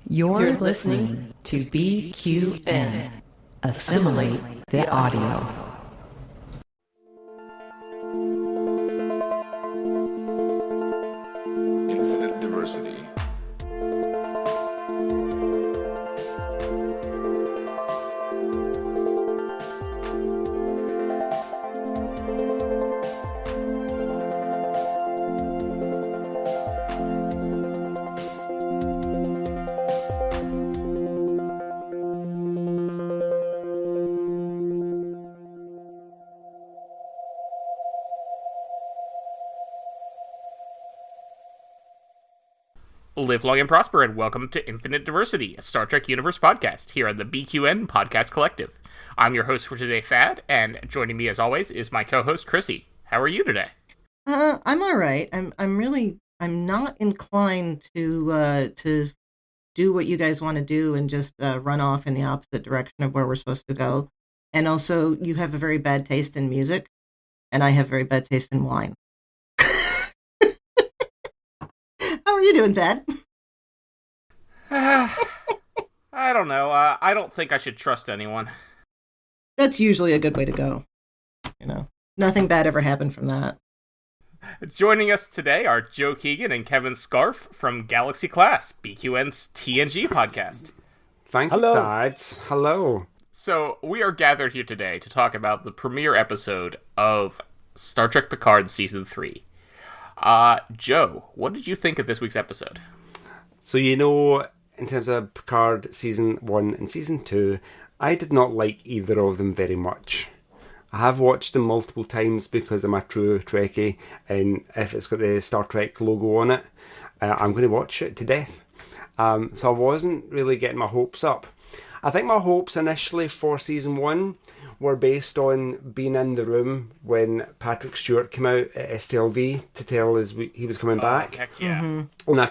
You're listening to BQN. Assimilate the audio. Infinite diversity. Live long and prosper, and welcome to Infinite Diversity, a Star Trek Universe podcast here on the BQN Podcast Collective. I'm your host for today, Thad, and joining me as always is my co-host, Chrissy. How are you today? I'm all right. I'm not inclined to do what you guys want to do and just run off in the opposite direction of where we're supposed to go. And also, you have a very bad taste in music, and I have very bad taste in wine. How are you doing, Thad? I don't know. I don't think I should trust anyone. That's usually a good way to go. You know, nothing bad ever happened from that. Joining us today are Joe Keegan and Kevin Scharf from Galaxy Class, BQN's TNG podcast. Thank you, Thad. Hello. So, we are gathered here today to talk about the premiere episode of Star Trek Picard Season 3. Joe, what did you think of this week's episode? So, in terms of Picard Season 1 and Season 2, I did not like either of them very much. I have watched them multiple times because I'm a true Trekkie, and if it's got the Star Trek logo on it, I'm going to watch it to death. So I wasn't really getting my hopes up. I think my hopes initially for Season 1 were based on being in the room when Patrick Stewart came out at STLV to tell us he was coming back. Heck yeah. Mm-hmm. And I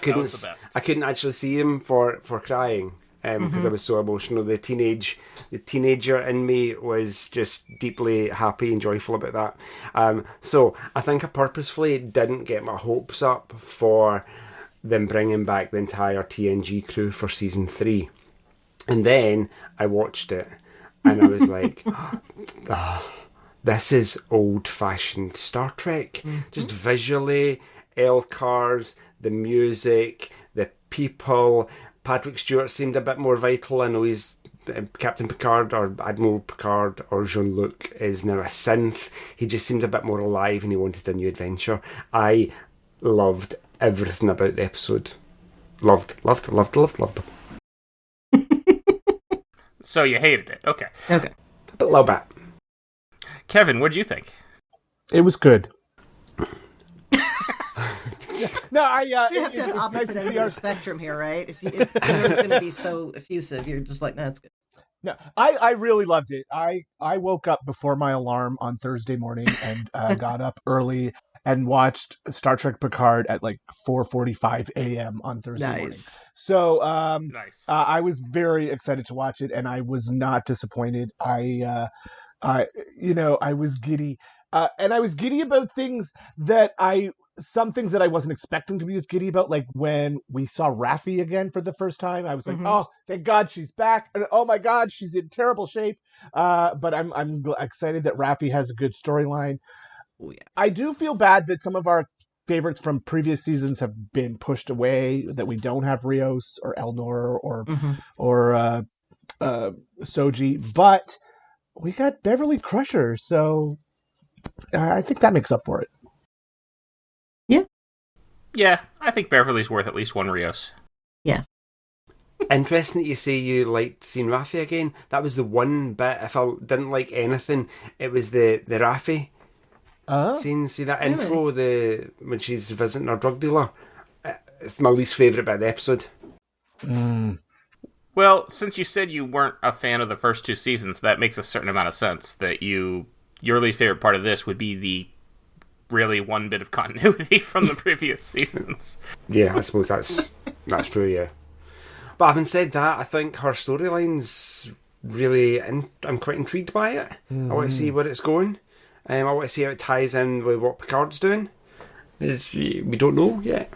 couldn't actually see him for crying because I was so emotional. The teenager in me was just deeply happy and joyful about that. So I think I purposefully didn't get my hopes up for them bringing back the entire TNG crew for Season 3. And then I watched it. And I was like, this is old-fashioned Star Trek. Mm-hmm. Just visually, L-cars, the music, the people. Patrick Stewart seemed a bit more vital. I know he's Captain Picard or Admiral Picard or Jean-Luc is now a synth. He just seemed a bit more alive and he wanted a new adventure. I loved everything about the episode. Loved. So you hated it. Okay. Okay. A little bit. Kevin, what did you think? It was good. No, you have to have opposite ends of the spectrum here, right? If it's going to be so effusive, you're just like, no, it's good. No, I really loved it. I woke up before my alarm on Thursday morning and got up early and watched Star Trek Picard at like 4:45 a.m. on Thursday morning. So nice. I was very excited to watch it, and I was not disappointed. I was giddy, and I was giddy about some things that I wasn't expecting to be as giddy about, like when we saw Raffi again for the first time. I was like, oh, thank God she's back. And oh my God, she's in terrible shape. But I'm excited that Raffi has a good storyline. Oh, yeah. I do feel bad that some of our favorites from previous seasons have been pushed away, that we don't have Rios or Elnor or Soji, but we got Beverly Crusher, so I think that makes up for it. Yeah, I think Beverly's worth at least one Rios. Yeah. Interesting that you say you liked seeing Raffi again. That was the one bit, if I didn't like anything, it was the Raffi scene. See that intro when she's visiting her drug dealer? It's my least favourite bit of the episode. Well, since you said you weren't a fan of the first two seasons, that makes a certain amount of sense that your least favourite part of this would be the really one bit of continuity from the previous seasons. Yeah, I suppose that's true, yeah. But having said that, I think her storyline's really... I'm quite intrigued by it. I want to see where it's going. I want to see how it ties in with what Picard's doing. We don't know yet.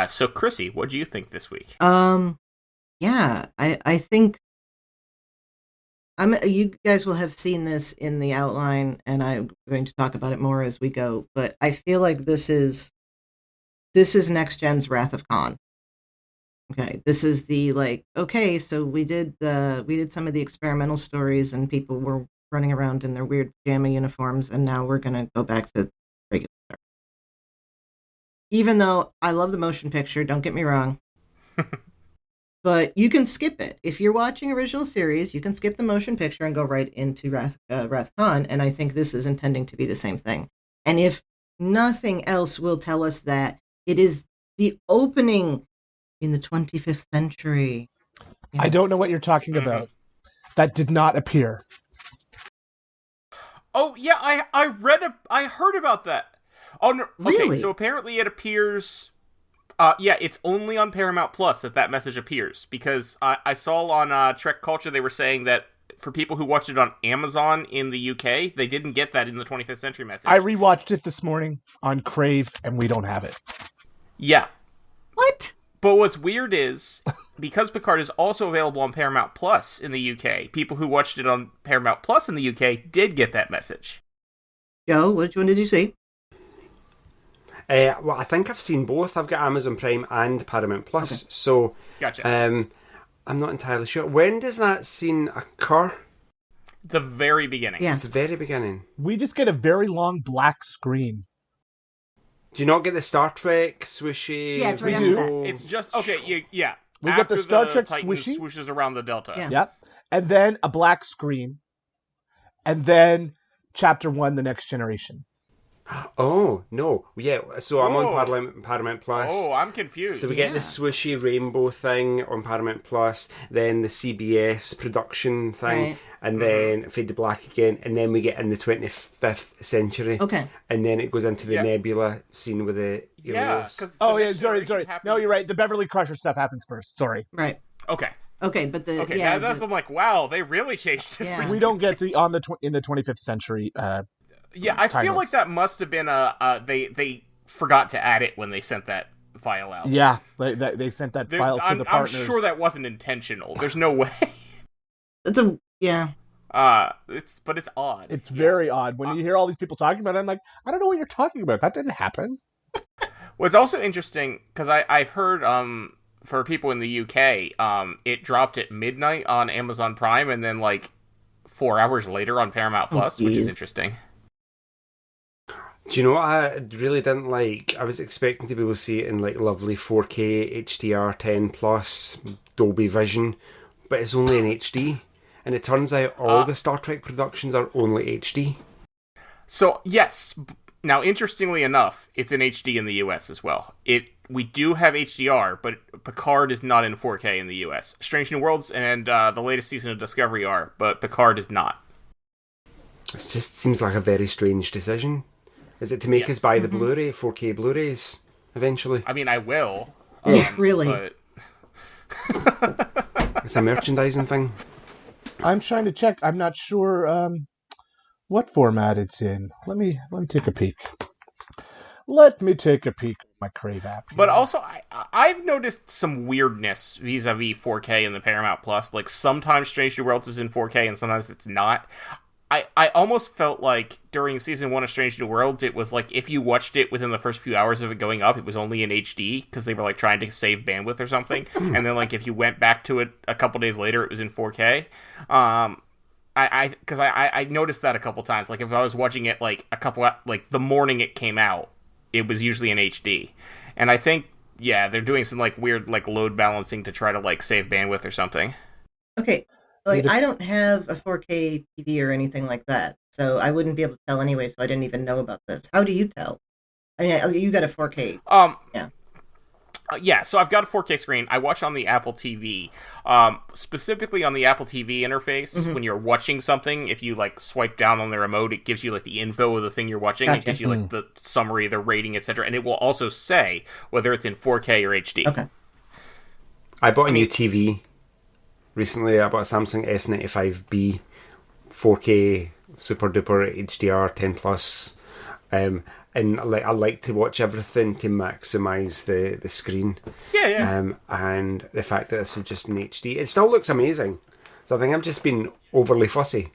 So, Chrissy, what do you think this week? yeah, I think you guys will have seen this in the outline, and I'm going to talk about it more as we go. But I feel like this is Next Gen's Wrath of Khan. Okay, this is the okay, so we did some of the experimental stories, and people were running around in their weird pajama uniforms, and now we're gonna go back to regular Star Trek. Even though I love the motion picture, don't get me wrong. But you can skip it. If you're watching original series, you can skip the motion picture and go right into Wrath Khan, and I think this is intending to be the same thing. And if nothing else will tell us that it is the opening in the 25th century. I don't know what you're talking about. That did not appear. Oh, yeah, I heard about that. Oh, no, okay, really? So apparently it appears... yeah, it's only on Paramount Plus that message appears, because I saw on Trek Culture they were saying that for people who watched it on Amazon in the UK, they didn't get that in the 25th century message. I rewatched it this morning on Crave, and we don't have it. Yeah. What? But what's weird is, because Picard is also available on Paramount Plus in the UK, people who watched it on Paramount Plus in the UK did get that message. Joe, which one did you see? Well, I think I've seen both. I've got Amazon Prime and Paramount Plus, so Gotcha. I'm not entirely sure. When does that scene occur? The very beginning. Yeah. It's the very beginning. We just get a very long black screen. Do you not get the Star Trek swooshy? Yeah, it's right after that. It's just, okay, yeah. We get the Star Trek Titan swooshy. swooshes around the Delta. Yeah. Yep. And then a black screen. And then Chapter 1, The Next Generation. Oh, no. Yeah, so I'm Oh. on Paramount Plus. Oh, I'm confused. So we get the swooshy rainbow thing on Paramount Plus, then the CBS production thing, Right. and then fade to black again, and then we get in the 25th century. Okay. And then it goes into the Yeah. nebula scene with the Yeah, Eros. because Oh, yeah, sorry. No, you're right. The Beverly Crusher stuff happens first. Sorry. Right. Okay, Okay, but that's I'm like, wow, they really changed it. Yeah. We don't get the in the 25th century. Yeah, I feel timeless. like that must have been they forgot to add it when they sent that file out. Yeah, they sent that file to the partners. I'm sure that wasn't intentional. There's no way. it's yeah. It's odd. It's very odd when you hear all these people talking about it. I'm like, I don't know what you're talking about. That didn't happen. Well, it's also interesting because I've heard for people in the UK, it dropped at midnight on Amazon Prime and then like 4 hours later on Paramount Plus, which is interesting. Do you know what I really didn't like? I was expecting to be able to see it in like lovely 4K HDR 10 plus Dolby Vision, but it's only in HD. And it turns out all the Star Trek productions are only HD. So, yes. Now, interestingly enough, it's in HD in the US as well. We do have HDR, but Picard is not in 4K in the US. Strange New Worlds and the latest season of Discovery are, but Picard is not. It just seems like a very strange decision. Is it to make us buy the Blu-ray, 4K Blu-rays, eventually? I mean, I will. Really? But... It's a merchandising thing. I'm trying to check. I'm not sure what format it's in. Let me take a peek. Let me take a peek at my Crave app. But also, I've noticed some weirdness vis-a-vis 4K in the Paramount Plus. Like, sometimes Strange New Worlds is in 4K and sometimes it's not. I almost felt like during season 1 of Strange New Worlds, it was like if you watched it within the first few hours of it going up, it was only in HD because they were like trying to save bandwidth or something. And then like if you went back to it a couple days later, it was in 4K. I noticed that a couple times. Like if I was watching it like the morning it came out, it was usually in HD. And I think they're doing some like weird like load balancing to try to like save bandwidth or something. Okay. Like, I don't have a 4K TV or anything like that, so I wouldn't be able to tell anyway, so I didn't even know about this. How do you tell? I mean, you got a 4K. Yeah, so I've got a 4K screen. I watch on the Apple TV. Specifically on the Apple TV interface, when you're watching something, if you, like, swipe down on the remote, it gives you, like, the info of the thing you're watching. Gotcha. It gives you, like, the summary, the rating, etc. And it will also say whether it's in 4K or HD. Okay. I bought a new TV recently. I bought a Samsung S95B 4K super duper HDR 10 plus. and like I like to watch everything to maximise the screen. Yeah. And the fact that this is just in HD, it still looks amazing. So I think I'm just being overly fussy.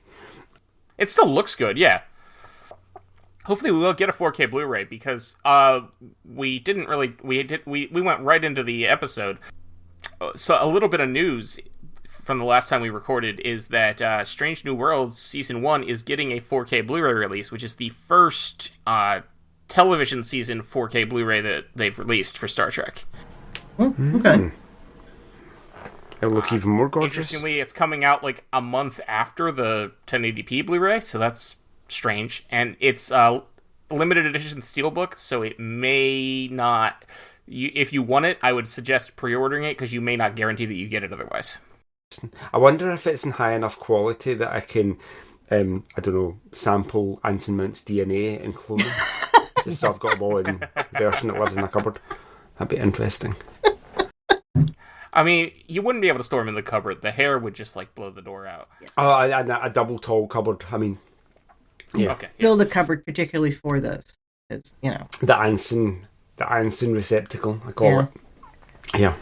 It still looks good, yeah. Hopefully we will get a 4K Blu-ray, because we went right into the episode. So a little bit of news from the last time we recorded is that Strange New Worlds Season 1 is getting a 4K Blu-ray release, which is the first television season 4K Blu-ray that they've released for Star Trek. Okay. It'll look even more gorgeous. Interestingly, it's coming out like a month after the 1080p Blu-ray, so that's strange. And it's a limited edition steelbook, so it may not... if you want it, I would suggest pre-ordering it, because you may not guarantee that you get it otherwise. I wonder if it's in high enough quality that I can, I don't know, sample Anson Mount's DNA and clothing. Just so I've got a ball in version that lives in a cupboard. That'd be interesting. I mean, you wouldn't be able to store them in the cupboard. The hair would just, like, blow the door out. Oh, a double tall cupboard. I mean, yeah. Okay. Build a cupboard particularly for this. It's, you know. The Anson receptacle, I call it. Yeah.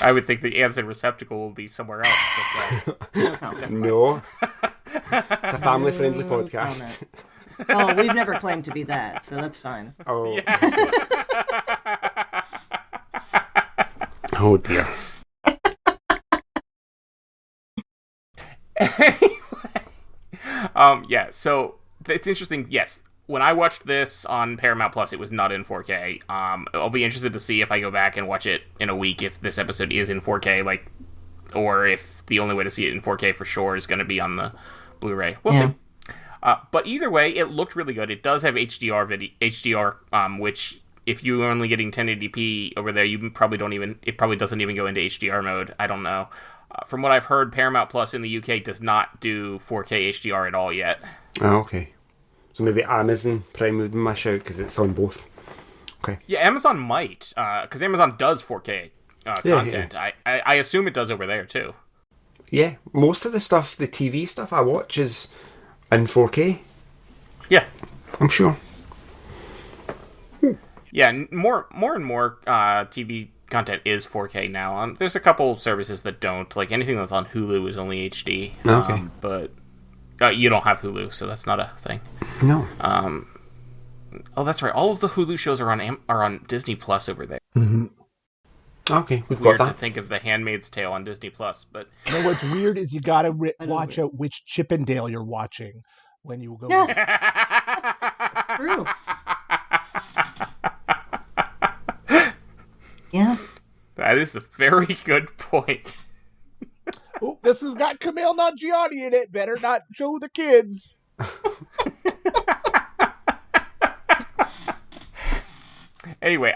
I would think the Anson receptacle will be somewhere else. But, no. It's a family-friendly podcast. Oh, we've never claimed to be that, so that's fine. Oh. Yeah. Oh, dear. Anyway. Yeah, so it's interesting. Yes, when I watched this on Paramount Plus, it was not in 4K. I'll be interested to see if I go back and watch it in a week if this episode is in 4K, like, or if the only way to see it in 4K for sure is going to be on the Blu-ray. We'll see. But either way, it looked really good. It does have HDR, which if you're only getting 1080p over there, it probably doesn't even go into HDR mode. I don't know. From what I've heard, Paramount Plus in the UK does not do 4K HDR at all yet. Oh, okay. So maybe Amazon Prime would be my shout, because it's on both. Okay. Yeah, Amazon might, because Amazon does 4K content. Yeah. I assume it does over there, too. Yeah, most of the stuff, the TV stuff I watch is in 4K. Yeah. I'm sure. Yeah, more and more TV content is 4K now. There's a couple services that don't. Like, anything that's on Hulu is only HD. Okay. But you don't have Hulu, so that's not a thing. No. Oh, that's right. All of the Hulu shows are on Disney Plus over there. Mm-hmm. Okay, we've Weird got that. to think of The Handmaid's Tale on Disney Plus, but... You know what's weird is you gotta watch out which Chippendale you're watching when you go... True. Yeah. That is a very good point. Oh, this has got Kumail Nanjiani in it. Better not show the kids. Anyway,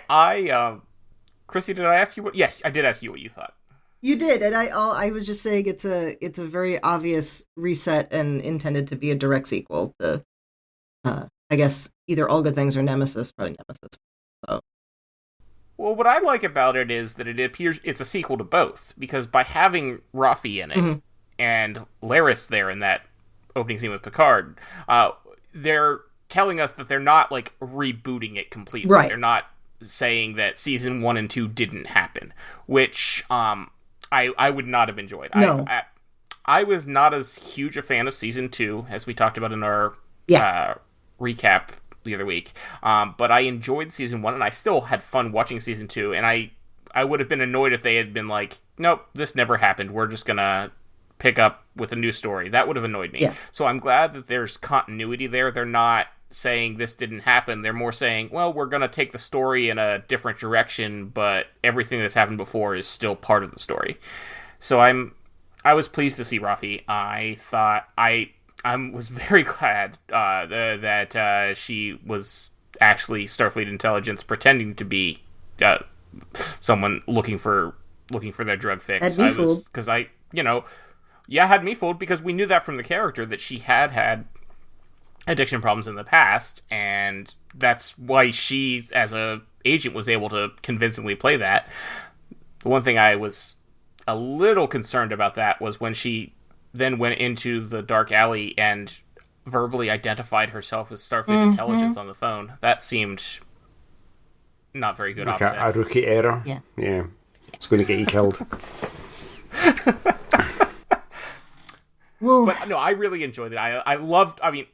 Chrissy, did I ask you what? Yes, I did ask you what you thought. You did, and I was just saying it's a very obvious reset and intended to be a direct sequel to, I guess, either All Good Things or Nemesis, probably Nemesis. So. Well, what I like about it is that it appears it's a sequel to both, because by having Rafi in it and Laris there in that opening scene with Picard, they're telling us that they're not, like, rebooting it completely. Right. They're not saying that season 1 and 2 didn't happen, which I would not have enjoyed. No. I was not as huge a fan of season 2 as we talked about in our recap the other week, but I enjoyed season 1, and I still had fun watching season 2, and I would have been annoyed if they had been like, nope, this never happened, we're just gonna pick up with a new story. That would have annoyed me. So I'm glad that there's continuity there. They're not saying this didn't happen. They're more saying, well, we're gonna take the story in a different direction, but everything that's happened before is still part of the story. So I was pleased to see Rafi. I thought I was very glad that she was actually Starfleet intelligence pretending to be someone looking for their drug fix. Had me fooled. Because had me fooled, because we knew that from the character that she had addiction problems in the past, and that's why she, as a agent, was able to convincingly play that. The one thing I was a little concerned about that was when she then went into the dark alley and verbally identified herself as Starfleet intelligence on the phone. That seemed not very good. Like offset. a rookie error. Yeah. It's going to get you killed. Well, But no, I really enjoyed it. I loved. I mean,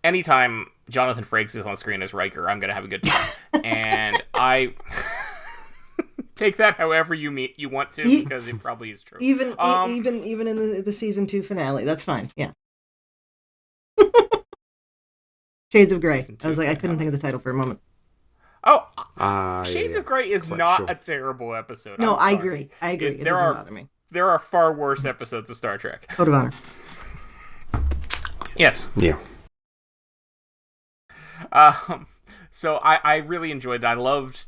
anytime Jonathan Frakes is on screen as Riker, I'm going to have a good time. And I take that however you want to, because it probably is true. even in the season 2 finale, that's fine. Yeah. Shades of Grey. I was like, I couldn't think of the title for a moment. Oh, Shades of Grey is Quite not sure. a terrible episode. No, I'm I sorry. agree. It there doesn't are bother me. there are far worse episodes of Star Trek. Code of honor. Yes. Yeah. So I really enjoyed it. I loved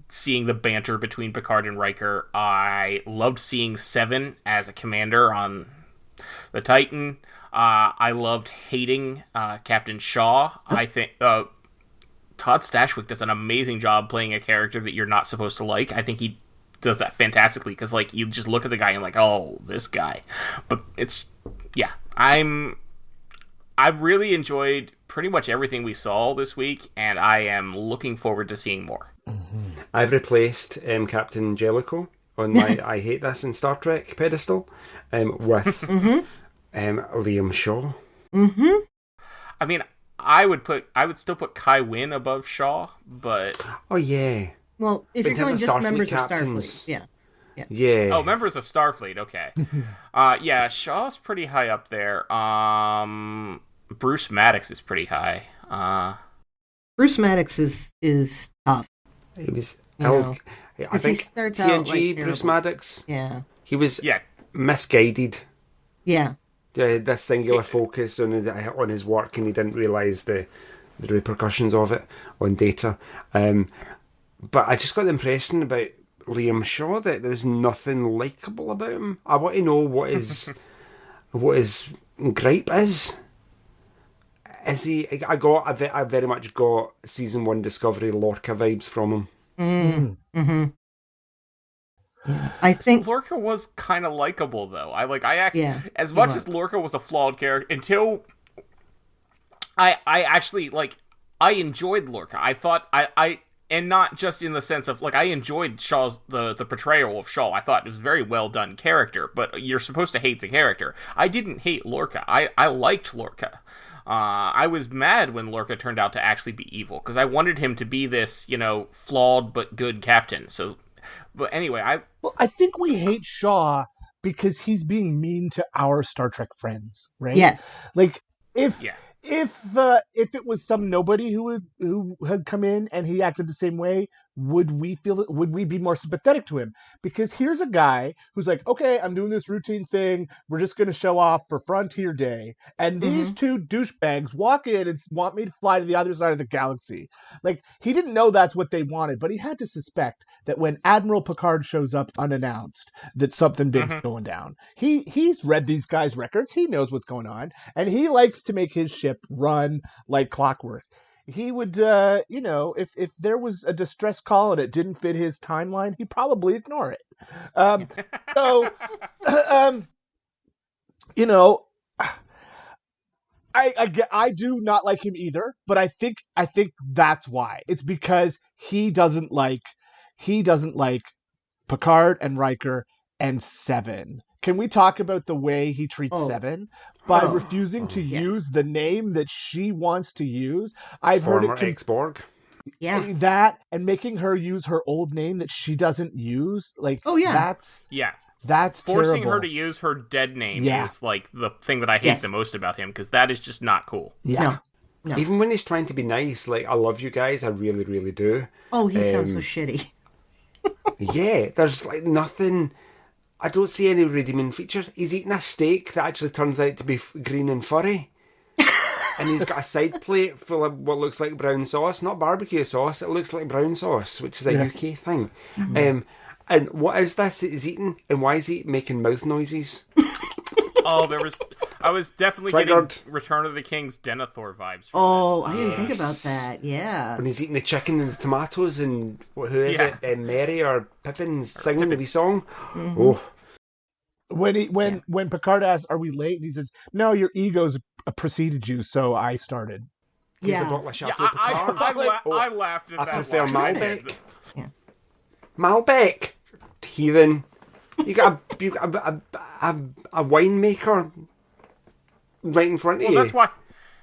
seeing the banter between Picard and Riker. I loved seeing Seven as a commander on the Titan. I loved hating Captain Shaw. I think Todd Stashwick does an amazing job playing a character that you're not supposed to like. I think he does that fantastically, because like you just look at the guy and like, oh, this guy. But it's I've really enjoyed pretty much everything we saw this week, and I am looking forward to seeing more. I've replaced Captain Jellicoe on my I Hate This in Star Trek pedestal with Liam Shaw. Mm-hmm. I mean, I would still put Kai Wynn above Shaw, but Oh, yeah. Well, if But you're in going terms of just Starfleet members captains- of Starfleet, yeah. Yeah. oh, members of Starfleet, okay. Yeah, Shaw's pretty high up there. Bruce Maddox is pretty high. Bruce Maddox is tough. He was... You know, I 'cause he think starts out, TNG, like, Bruce terrible. Maddox, Yeah. he was Yeah, misguided. Yeah. This singular focus on his work, and he didn't realise the repercussions of it on Data. But I just got the impression about Liam Shaw that there was nothing likeable about him. I want to know what his gripe is. Is he? I very much got season 1 Discovery Lorca vibes from him. Mm-hmm. Yeah. I think Lorca was kind of likable, though. Yeah, as he much was. as Lorca was a flawed character, until I actually, like, I enjoyed Lorca. I thought, and not just in the sense of, like, I enjoyed Shaw's, the portrayal of Shaw. I thought it was a very well done character, but you're supposed to hate the character. I didn't hate Lorca. I liked Lorca. I was mad when Lorca turned out to actually be evil, because I wanted him to be this, flawed but good captain. So, but anyway, I think we hate Shaw because he's being mean to our Star Trek friends, right? yes. Like if Yeah. if it was some nobody who had come in and he acted the same way, would we be more sympathetic to him? Because here's a guy who's like, okay, I'm doing this routine thing. We're just going to show off for Frontier Day. And these two douchebags walk in and want me to fly to the other side of the galaxy. Like, he didn't know that's what they wanted, but he had to suspect that when Admiral Picard shows up unannounced, that something big's going down. He's read these guys' records. He knows what's going on. And he likes to make his ship run like clockwork. He would, if there was a distress call and it didn't fit his timeline, he'd probably ignore it. I do not like him either, but I think that's why. It's because he doesn't like Picard and Riker and Seven. Can we talk about the way he treats Seven by refusing to use the name that she wants to use? I've Former heard it ex-Borg. Yeah. that, and making her use her old name that she doesn't use. Like, Oh, yeah. that's forcing terrible. her to use her dead name Yeah. is, like, the thing that I hate Yes. the most about him, because that is just not cool. Yeah. No. Even when he's trying to be nice, like, I love you guys, I really, really do. Oh, he sounds so shitty. Yeah, there's like nothing. I don't see any redeeming features. He's eating a steak that actually turns out to be green and furry. And he's got a side plate full of what looks like brown sauce. Not barbecue sauce, it looks like brown sauce, which is a UK thing. And what is this that he's eating? And why is he making mouth noises? Oh, I was definitely Triggered. getting Return of the King's Denethor vibes. From Oh, this. I didn't think about that. Yeah. When he's eating the chicken and the tomatoes and who is Yeah. it? Mary or Pippin's singing the wee song? Oh, When Picard asks, "Are we late?" and he says, "No, your ego's preceded you, so I started. Here's a Yeah. bottle of Yeah, Chateau Picard. I laughed at I that. prefer line. Malbec. Yeah. Malbec, heathen. You got a winemaker right in front of Well, you. that's why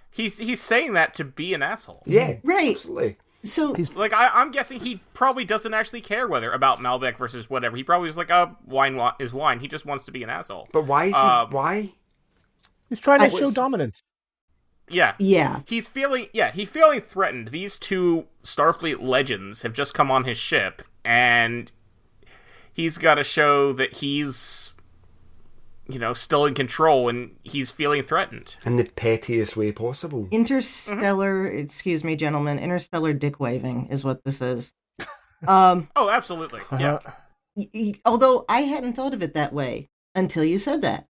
he's saying that to be an asshole. Yeah, Right. absolutely. So Like I'm guessing he probably doesn't actually care whether about Malbec versus whatever. He probably is like, wine is wine. He just wants to be an asshole. But why is he? Why? He's trying to show dominance. Yeah. yeah. He's feeling threatened. These two Starfleet legends have just come on his ship, and he's got to show that he's, still in control, and he's feeling threatened. In the pettiest way possible. Interstellar, excuse me, gentlemen, interstellar dick waving is what this is. Um, Oh, absolutely. Yeah. although I hadn't thought of it that way until you said that.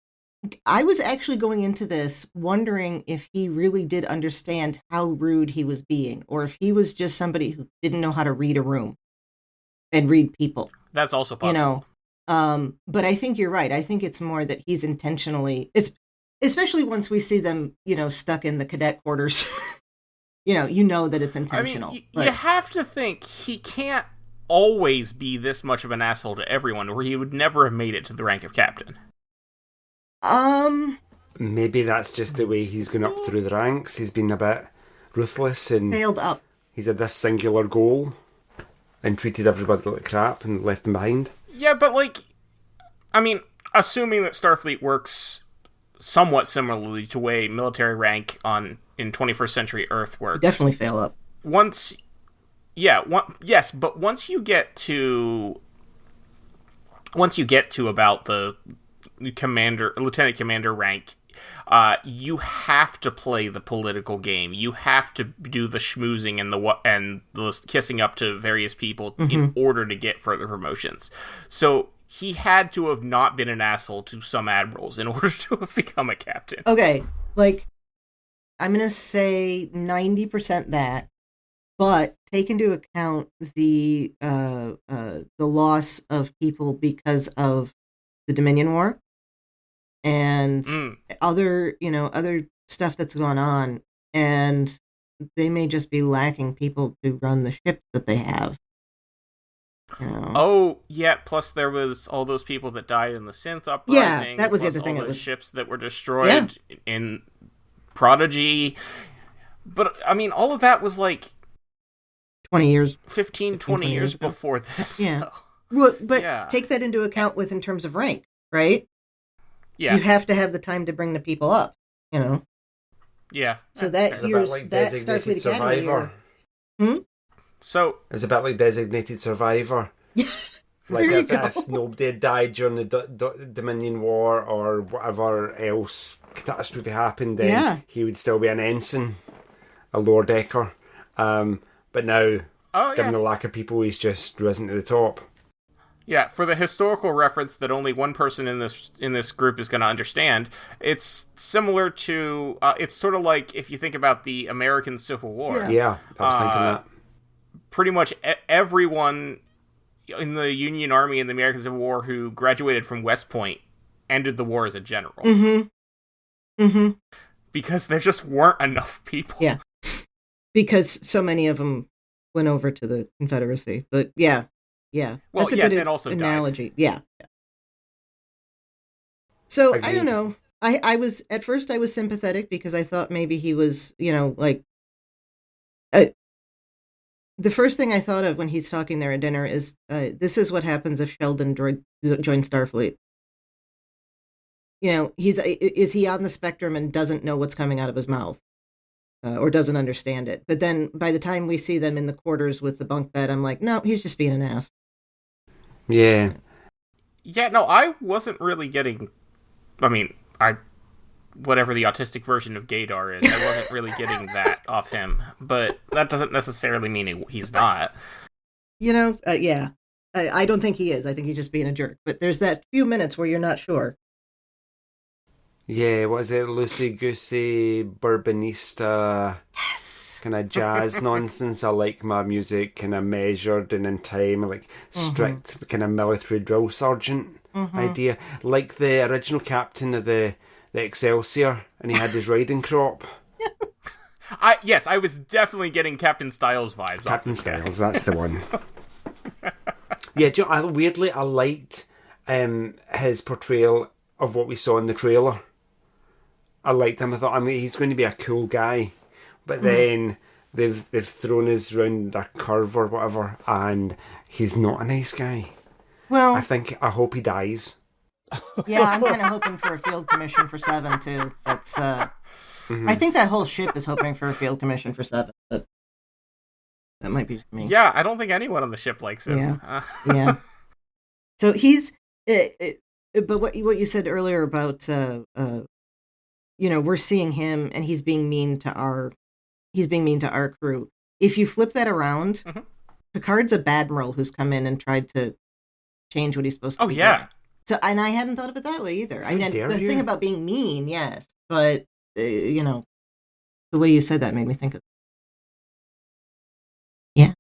I was actually going into this wondering if he really did understand how rude he was being, or if he was just somebody who didn't know how to read a room and read people. That's also possible. But I think you're right. I think it's more that he's intentionally, especially once we see them, stuck in the cadet quarters. you know that it's intentional. I mean, but you have to think he can't always be this much of an asshole to everyone, or he would never have made it to the rank of captain. Maybe that's just the way he's gone up through the ranks. He's been a bit ruthless and failed up. he's had this singular goal and treated everybody like crap and left them behind. Yeah, but assuming that Starfleet works somewhat similarly to way military rank in 21st century Earth works. Definitely fail up. But once you get to about the lieutenant commander rank, you have to play the political game. You have to do the schmoozing and the kissing up to various people in order to get further promotions. So he had to have not been an asshole to some admirals in order to have become a captain. Okay, I'm going to say 90% that, but take into account the loss of people because of the Dominion War and other stuff that's gone on, and they may just be lacking people to run the ship that they have. Oh, yeah, plus there was all those people that died in the Synth Uprising. Yeah, that was the plus other thing. All It those was ships that were destroyed in Prodigy. But, all of that was 20 years. 20 years before this. Yeah. Though. Well, but take that into account in terms of rank, right? Yeah. You have to have the time to bring the people up, Yeah. So that It's a here's bit like that Designated Starfleet Academy. Survivor. So It was a bit like Designated Survivor. There you go. If nobody had died during the Dominion War or whatever else catastrophe happened, then he would still be an ensign, a lower decker. But now, given the lack of people, he's just risen to the top. Yeah, for the historical reference that only one person in this group is going to understand, it's similar to it's sort of like if you think about the American Civil War. Yeah, I was thinking that. Pretty much everyone in the Union Army in the American Civil War who graduated from West Point ended the war as a general. Because there just weren't enough people. Yeah. Because so many of them went over to the Confederacy. But yeah. Well, that's a yes, good and also analogy. Yeah. So Agreed. I don't know. I was at first I was sympathetic because I thought maybe he was, the first thing I thought of when he's talking there at dinner is this is what happens if Sheldon joined Starfleet. Is he on the spectrum and doesn't know what's coming out of his mouth or doesn't understand it? But then by the time we see them in the quarters with the bunk bed, I'm like, no, he's just being an ass. Yeah. Yeah, no, I wasn't really getting... whatever the autistic version of gaydar is, I wasn't really getting that off him. But that doesn't necessarily mean he's not. Yeah. I don't think he is. I think he's just being a jerk. But there's that few minutes where you're not sure. Yeah, what is it? Loosey-goosey, bourbonista... Yes. Kind of jazz nonsense. I like my music kind of measured and in time, like strict kind of military drill sergeant idea. Like the original captain of the the Excelsior, and he had his riding crop. I was definitely getting Captain Styles vibes. Captain Styles, that's the one. Yeah, do you know, weirdly, I liked his portrayal of what we saw in the trailer. I liked him. I thought, he's going to be a cool guy, but then they've thrown us round a curve or whatever, and he's not a nice guy. Well, I hope he dies. Yeah, I'm kind of hoping for a field commission for 7 too. That's I think that whole ship is hoping for a field commission for 7, but that might be me. Yeah, I don't think anyone on the ship likes him. Yeah, yeah. So he's, but what you said earlier about, we're seeing him and he's being mean to our crew. If you flip that around, Picard's a badmiral who's come in and tried to change what he's supposed to be. Oh yeah. Doing. So, and I hadn't thought of it that way either. I mean, the thing about being mean, yes, but the way you said that made me think of. Yeah.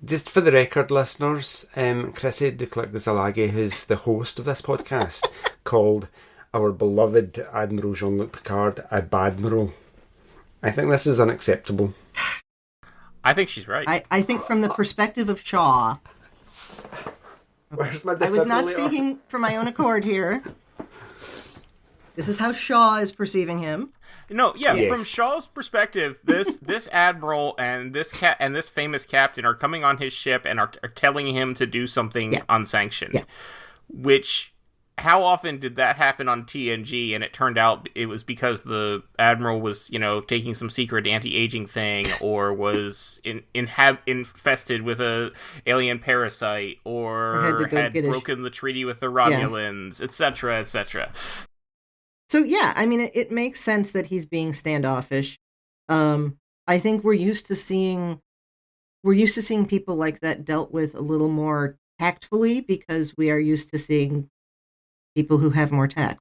Just for the record, listeners, Chrissie De Clerck-Szilagyi, who's the host of this podcast, called our beloved Admiral Jean-Luc Picard a badmiral. I think this is unacceptable. I think she's right. I think from the perspective of Shaw. Where's my I was not speaking from my own accord here. This is how Shaw is perceiving him. No, yeah, yes. From Shaw's perspective, this admiral and this famous captain are coming on his ship and are telling him to do something unsanctioned. Yeah. Which, how often did that happen on TNG? And it turned out it was because the admiral was, taking some secret anti-aging thing, or was infested with a alien parasite, or had broken the treaty with the Romulans, etc., etc. So yeah, I mean, it makes sense that he's being standoffish. I think we're used to seeing people like that dealt with a little more tactfully, because we are used to seeing people who have more tact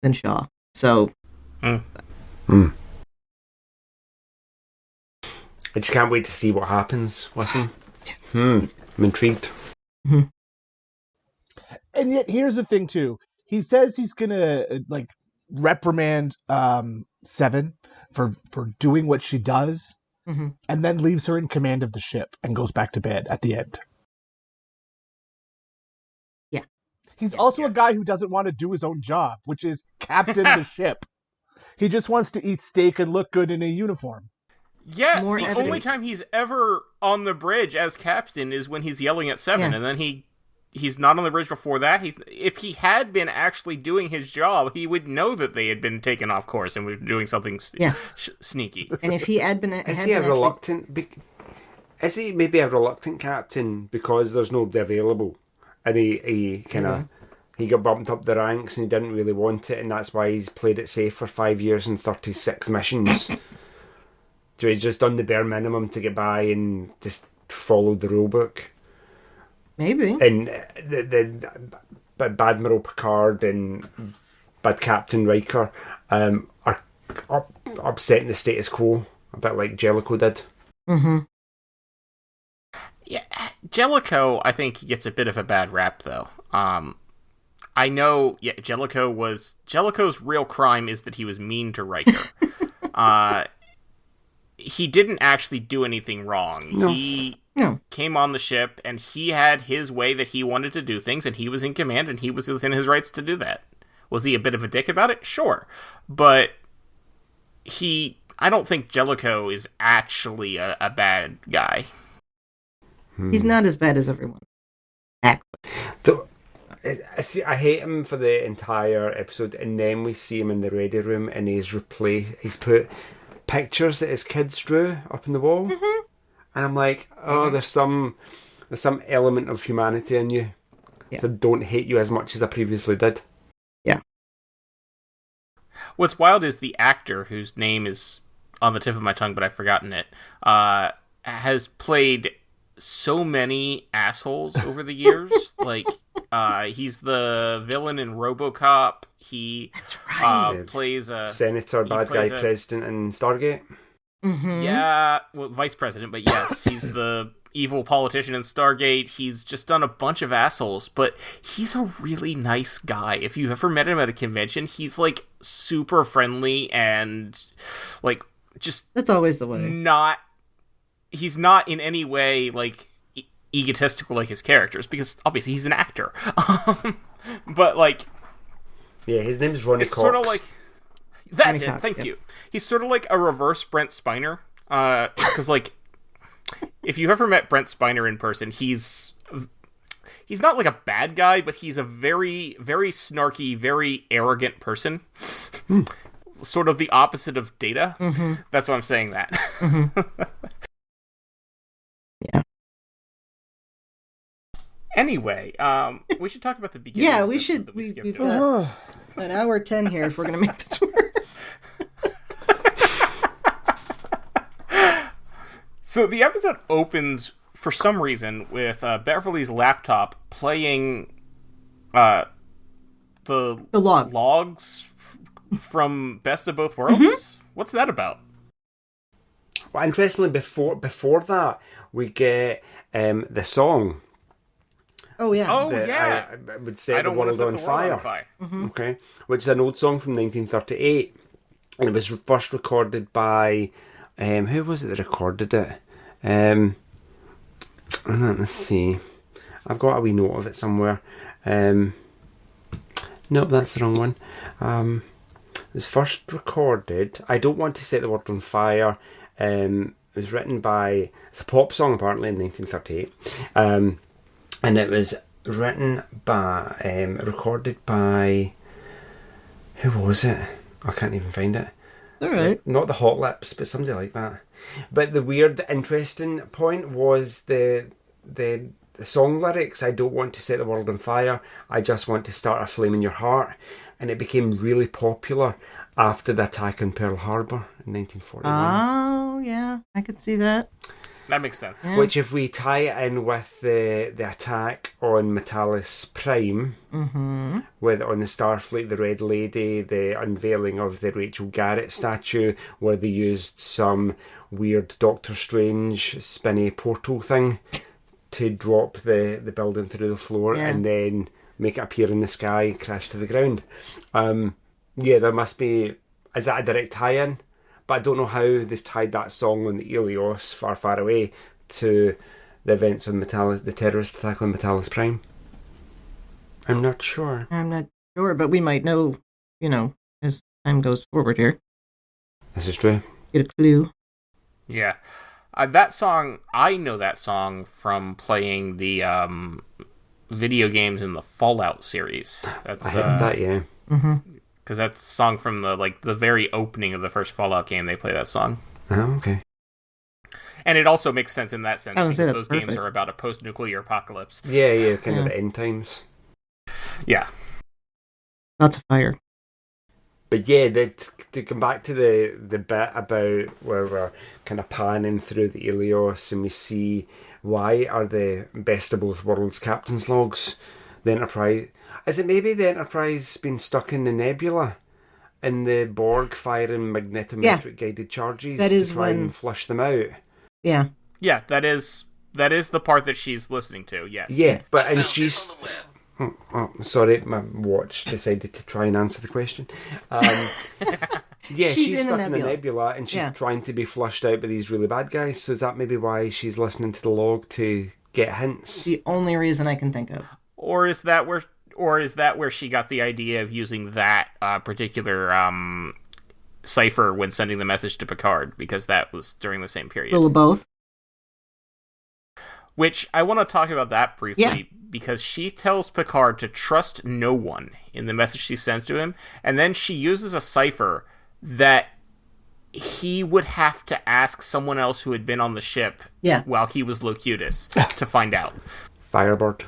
than Shaw. So, I just can't wait to see what happens with him. I'm intrigued. And yet, here's the thing too. He says he's gonna reprimand 7 for doing what she does, and then leaves her in command of the ship and goes back to bed at the end. Yeah. He's also a guy who doesn't want to do his own job, which is captain the ship. He just wants to eat steak and look good in a uniform. Yeah, the only time he's ever on the bridge as captain is when he's yelling at 7, and then he's not on the bridge before that. If he had been actually doing his job, he would know that they had been taken off course and were doing something sneaky. And if he had been, is he maybe a reluctant captain because there's nobody available, and he kind of he got bumped up the ranks and he didn't really want it, and that's why he's played it safe for 5 years and 36 missions. So he's just done the bare minimum to get by and just followed the rule book. Maybe. And the Badmiral Picard and Bad Captain Riker are upsetting the status quo, a bit like Jellicoe did. Yeah, Jellicoe, I think, gets a bit of a bad rap, though. I know, Jellicoe's real crime is that he was mean to Riker. He didn't actually do anything wrong. No. He came on the ship, and he had his way that he wanted to do things, and he was in command, and he was within his rights to do that. Was he a bit of a dick about it? Sure. But I don't think Jellicoe is actually a bad guy. He's not as bad as everyone. Actually. I hate him for the entire episode, and then we see him in the ready room, and he's put pictures that his kids drew up on the wall, and I'm like, there's some element of humanity in you, so don't hate you as much as I previously did. Yeah. What's wild is the actor, whose name is on the tip of my tongue, but I've forgotten it, has played so many assholes over the years. He's the villain in RoboCop. He plays a senator, bad guy, president in Stargate. Yeah, well, vice president, but yes, evil politician in Stargate. He's just done a bunch of assholes, but he's a really nice guy. If you've ever met him at a convention, he's like super friendly and like just That's always the way. He's not in any way like egotistical like his characters, because obviously he's an actor. But like, yeah, his name's Ronnie Cox. Sort of like that's Ronnie it. Cox, Thank yeah. you. He's sort of like a reverse Brent Spiner, because like, if you've ever met Brent Spiner in person, he's not like a bad guy, but he's a very, very snarky, very arrogant person. Sort of the opposite of Data. Mm-hmm. That's why I'm saying that. Mm-hmm. Yeah. Anyway, we should talk about the beginning. Yeah, of we this should. that we skipped We've over. got an hour 10 here if we're going to make this work. So the episode opens, for some reason, with Beverly's laptop playing the logs from Best of Both Worlds. Mm-hmm. What's that about? Well, interestingly, before that, we get the song. Oh, yeah. Oh, yeah. I would set the world on fire. Mm-hmm. Okay. Which is an old song from 1938. And it was first recorded by... who was it that recorded it? Let's see. I've got a wee note of it somewhere. Nope, that's the wrong one. It was first recorded... I Don't Want to Set the World on Fire. It was written by... It's a pop song, apparently, in 1938. And it was written by... recorded by... Who was it? I can't even find it. All right. Not the Hot Lips, but somebody like that. But the weird, interesting point was the song lyrics. I don't want to set the world on fire. I just want to start a flame in your heart. And it became really popular after the attack on Pearl Harbor in 1941. Oh, yeah. I could see that. That makes sense. Yeah. Which, if we tie it in with the attack on Metalis Prime, Mm-hmm. with on the Starfleet, the Red Lady, the unveiling of the Rachel Garrett statue, where they used some weird Doctor Strange spinny portal thing to drop the building through the floor, Yeah. and then make it appear in the sky and crash to the ground. Yeah, there must be... Is that a direct tie-in? But I don't know how they've tied that song on the Helios, Far, Far Away, to the events on the terrorist attack on Metalis Prime. I'm not sure. I'm not sure, but we might know, as time goes forward here. This is true. Get a clue. Yeah. That song, I know that song from playing the video games in the Fallout series. That's, I heard that, yeah. Mm-hmm. Because that's a song from the very opening of the first Fallout game. They play that song. Oh, okay. And it also makes sense in that sense, because those perfect. games are about a post-nuclear apocalypse. Yeah, kind of the end times. Yeah. Lots of fire. But yeah, to come back to the bit about where we're kind of panning through the Helios and we see why are the Best of Both Worlds captain's logs, the Enterprise... Is it maybe the Enterprise been stuck in the nebula and the Borg firing magnetometric guided charges to try and flush them out? Yeah. Yeah, that is the part that she's listening to, yes. Yeah, and she's... Oh, sorry, my watch decided to try and answer the question. Yeah, she's stuck in the nebula and she's trying to be flushed out by these really bad guys. So is that maybe why she's listening to the log to get hints? The only reason I can think of. Or is that where she got the idea of using that particular cipher when sending the message to Picard? Because that was during the same period. A little of both. Which, I want to talk about that briefly, because she tells Picard to trust no one in the message she sends to him, and then she uses a cipher that he would have to ask someone else who had been on the ship while he was Locutus to find out. Firebird.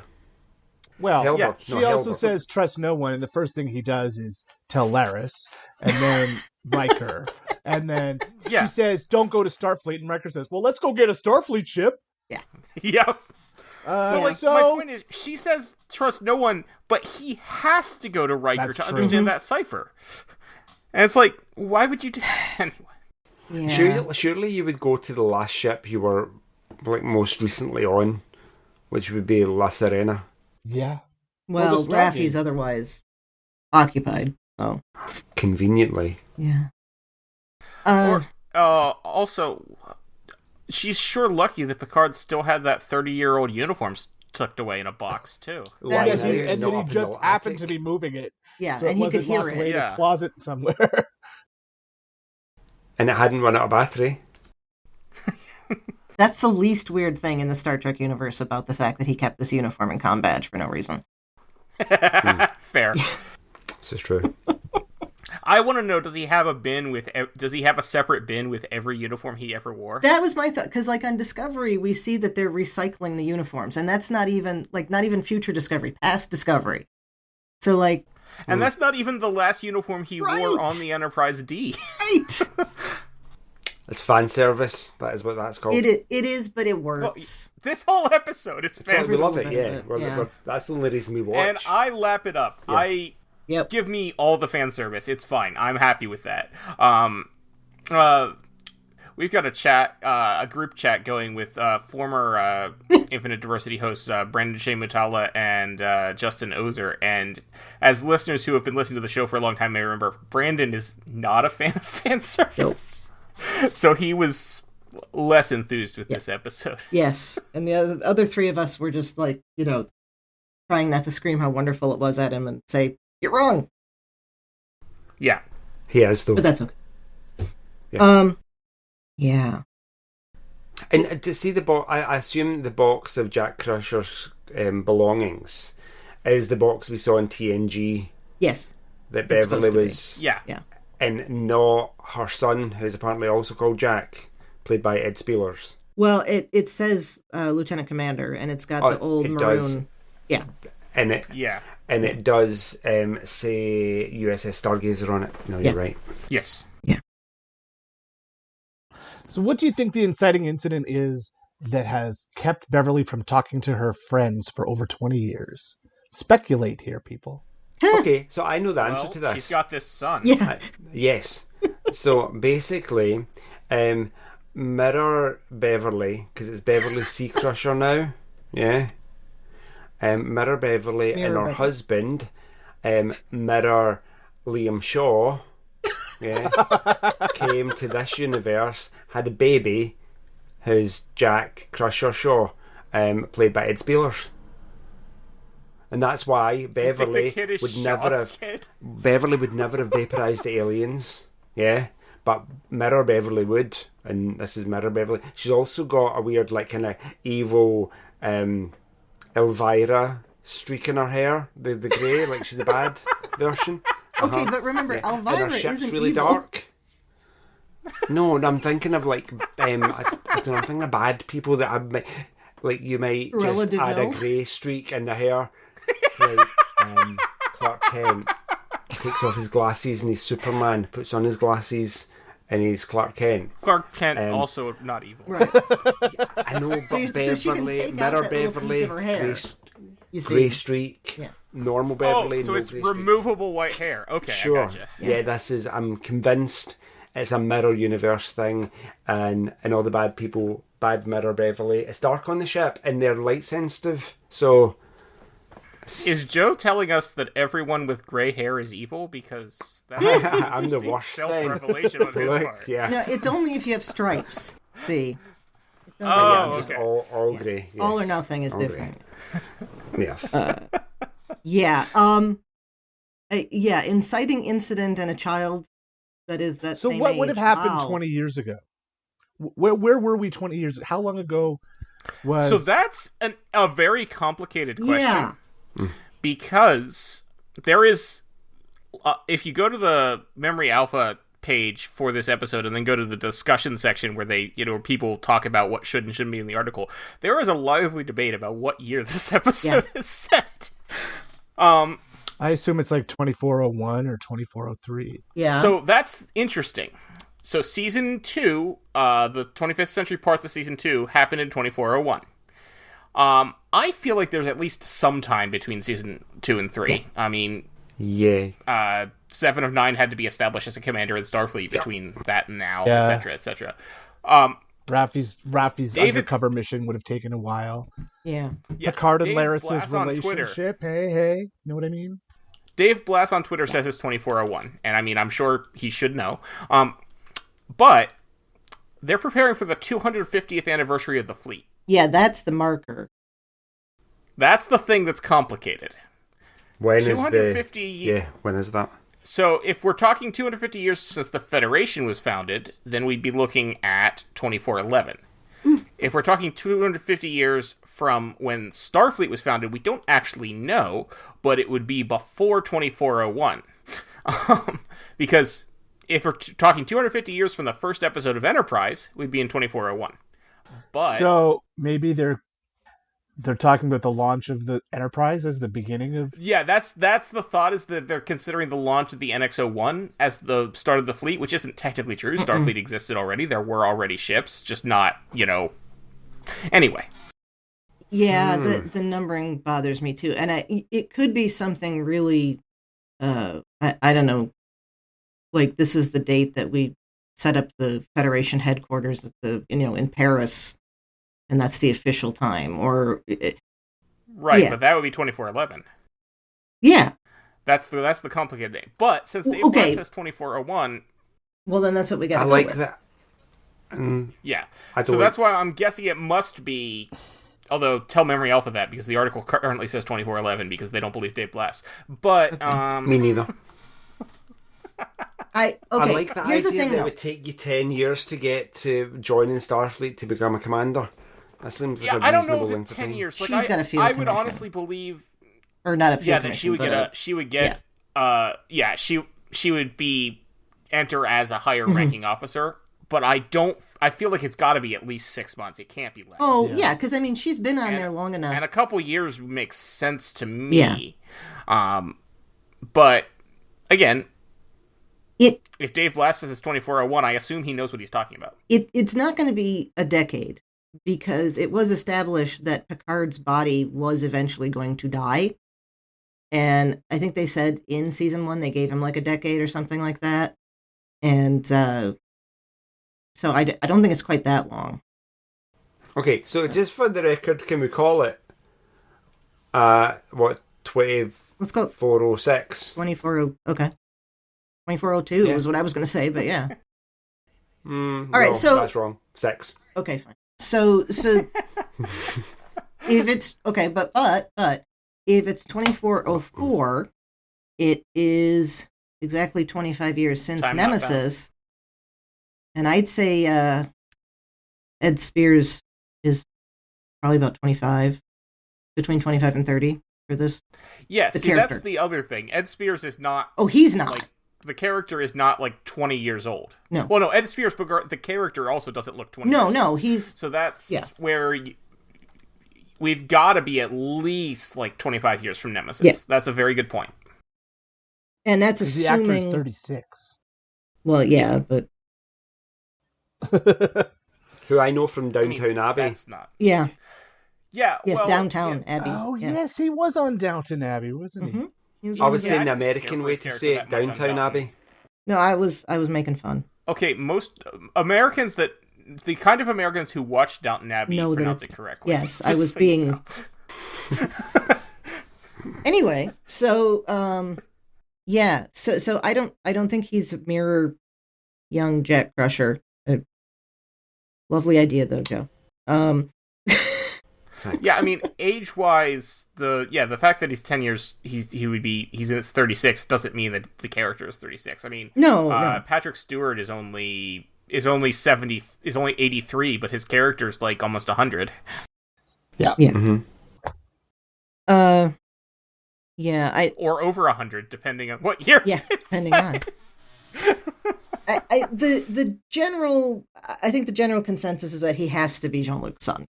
Well, she also says trust no one, and the first thing he does is tell Laris, and then Riker, and then she says don't go to Starfleet, and Riker says, well, let's go get a Starfleet ship. Yeah. Yeah. My So point is, she says trust no one, but he has to go to Riker to understand that cipher. And it's like, why would you do anyway? Yeah. Surely you would go to the last ship you were like most recently on, which would be La Serena. Yeah. Well, the Raffi's Stargate. otherwise occupied, so Conveniently. yeah. Also, she's sure lucky that Picard still had that 30-year-old uniform tucked away in a box, too. That Yes, is Lying and out, then not he up in just the happened attic. to be moving it. Yeah, So and he could wasn't hear locked away it. in Yeah. a closet somewhere. And it hadn't run out of battery. That's the least weird thing in the Star Trek universe about the fact that he kept this uniform and comm badge for no reason. Fair. This is true. I want to know, does he have a separate bin with every uniform he ever wore? That was my thought, because like on Discovery, we see that they're recycling the uniforms, and that's not even future Discovery, past Discovery. So like, And that's not even the last uniform he Right. wore on the Enterprise D. right, It's fan service. That is what that's called. it is, but it works. This whole episode is We fantastic. love it, bit yeah. of it, yeah. That's the only reason we watch. And I lap it up. Yeah. Yep. Give me all the fan service. It's fine. I'm happy with that. We've got a group chat going with former Infinite Diversity hosts Brandon Shea Mutala and Justin Oser. And as listeners who have been listening to the show for a long time may remember, Brandon is not a fan of fan service. So he was less enthused with this episode. Yes, and the other three of us were just like, trying not to scream how wonderful it was at him and say, "You're wrong," Yeah. he is, though. but that's okay. Yeah. Yeah. And to see the box, I assume the box of Jack Crusher's belongings is the box we saw in TNG Yes. that It's Beverly supposed to be. was Yeah. Yeah. and not her son, who's apparently also called Jack, played by Ed Spielers. Well, it says Lieutenant Commander, and it's got the old it maroon. does. Yeah. And it Yeah. and it does say USS Stargazer on it. No, you're Yeah. right. Yes. So what do you think the inciting incident is that has kept Beverly from talking to her friends for over 20 years? Speculate here, people. Okay, so I know the answer Well, to this. she's got this son. Yeah. Yes. So basically, mirror Beverly, because it's Beverly Sea Crusher now. Yeah. Mirror Beverly and Mirror her Beverly. husband, mirror Liam Shaw. Yeah. Came to this universe, had a baby, who's Jack Crusher Shaw, played by Ed Spielers. And that's why Beverly kid is would never Shaw's have kid? Beverly would never have vaporized the aliens. Yeah. But Mirror Beverly would, and this is Mirror Beverly. She's also got a weird, like, kind of evil Elvira streak in her hair, the grey, like she's the bad version. Okay, but remember, Yeah. And Elvira her ship's isn't really evil. dark. No, I'm thinking of like I don't know, I'm thinking of bad people that I might, like you might Cruella just add a DeVille? grey streak in the hair, like Clark Kent takes off his glasses and he's Superman, puts on his glasses and he's Clark Kent. Clark Kent also not evil. Right. I know, but So she can Beverly, take out Mirror that little Beverly, piece of her hair. You see. grey streak, Yeah. normal Oh, Beverly. so no it's grey streak. removable white hair. Okay, Sure. I gotcha. Yeah, this is. I'm convinced it's a mirror universe thing, and all the bad people, bad Mirror Beverly. It's dark on the ship, and they're light sensitive. So, Is Joe telling us that everyone with gray hair is evil? Because that's I'm the worst thing. self-revelation on his Look, part. yeah. No, it's only if you have stripes. See. Yeah, Oh, I'm just okay. all grey. Yes. All or nothing is All grey. different. Yes. Yeah. Yeah. Inciting incident and a child. That. So same what would age. have happened Wow. 20 years ago? Where were we 20 years? How long ago was... So that's a very complicated question. Yeah. Because there is, if you go to the Memory Alpha page for this episode and then go to the discussion section where they, people talk about what should and shouldn't be in the article, there is a lively debate about what year this episode is set. I assume it's like 2401 or 2403. Yeah. So that's interesting. So season 2, the 25th century parts of season 2 happened in 2401. I feel like there's at least some time between season 2 and 3. I mean, Yeah. 7 of 9 had to be established as a commander in Starfleet between that and now, Yeah. etc., etc. Raffi's David- undercover mission would have taken a while. Yeah. Picard and Dave Laris's Blass on Twitter. relationship. Hey, know what I mean? Dave Blass on Twitter says it's 2401, and I mean, I'm sure he should know. But they're preparing for the 250th anniversary of the fleet. Yeah, that's the marker. That's the thing that's complicated. When 250 Yeah, when is that? So if we're talking 250 years since the Federation was founded, then we'd be looking at 2411. If we're talking 250 years from when Starfleet was founded, we don't actually know, but it would be before 2401. Because if we're talking 250 years from the first episode of Enterprise, we'd be in 2401. But So maybe they're talking about the launch of the Enterprise as the beginning of... yeah, that's the thought, is that they're considering the launch of the NX-01 as the start of the fleet, which isn't technically true. Starfleet existed already. There were already ships, just not, Anyway. Yeah, the numbering bothers me too. And it could be something really, I don't know, like this is the date that we set up the Federation headquarters at in Paris, and that's the official time, or... Right, yeah. but that would be 2411. Yeah. That's the complicated name. But since Dave Okay. Blass says 2401... Well, then that's what we got I to like with. that. Yeah. I So don't- that's why I'm guessing it must be... Although, tell Memory Alpha that, because the article currently says 2411, because they don't believe Dave Blass. But, Me neither. I like the here's idea the thing, that it though. would take you 10 years to get to joining Starfleet to become a commander. That seems like yeah, a I don't know reasonable if length it's of 10 time. years. Like, She's got a field I would commission. honestly believe... Or not a field Yeah, that she would commission, get but she would be enter as a higher ranking officer, but I feel like it's got to be at least 6 months. It can't be less. Oh, yeah, because, I mean, she's been on there long enough. And a couple years makes sense to me. Yeah. But again, if Dave Blass says it's 2401, I assume he knows what he's talking about. It's not going to be a decade, because it was established that Picard's body was eventually going to die. And I think they said in season 1 they gave him like a decade or something like that. And so I don't think it's quite that long. Okay, so just for the record, can we call it 2406? Let's go 24. Okay, 2402 is what I was going to say, but yeah. All right, so that's wrong. 6. Okay, fine. So if it's okay, but if it's 2404, it is exactly 25 years since Time not Nemesis, and I'd say Ed Spears is probably about 25, between 25 and 30 for this. Yes, the see, character. that's the other thing. Ed Spears is not... Oh, he's not. Like, the character is not, 20 years old. No. Well, no, Ed Spears, but the character also doesn't look 20 years old. No, he's... So that's where... We've got to be at least, 25 years from Nemesis. Yeah. That's a very good point. And that's The actor is assuming... 36. Well, yeah, but... Who I know from Downtown Abbey. That's not... Yeah. Yeah, Yes, well, Downtown yeah. Abbey. Oh, yeah. yes, he was on Downton Abbey, wasn't he? Mm-hmm. He was I was Yeah, saying I the didn't care American for way his to character say that it, much on Downtown Downton. Abbey. No, I was making fun. Okay, most Americans the kind of Americans who watch Downton Abbey Know that pronounce it's- it correctly. Yes, Just I was so you being... know. Anyway, so yeah, so I don't think he's a mirror young Jack Crusher. Lovely idea though, Joe. Yeah, I mean, age-wise, the fact that he's 10 years, he's in 36 doesn't mean that the character is 36. I mean, No. Patrick Stewart is only 83, but his character's almost 100. Yeah. Yeah. Mm-hmm. Yeah, Or over 100, depending on what year. yeah, it's depending set. on. The general, I think the general consensus is that he has to be Jean-Luc's son.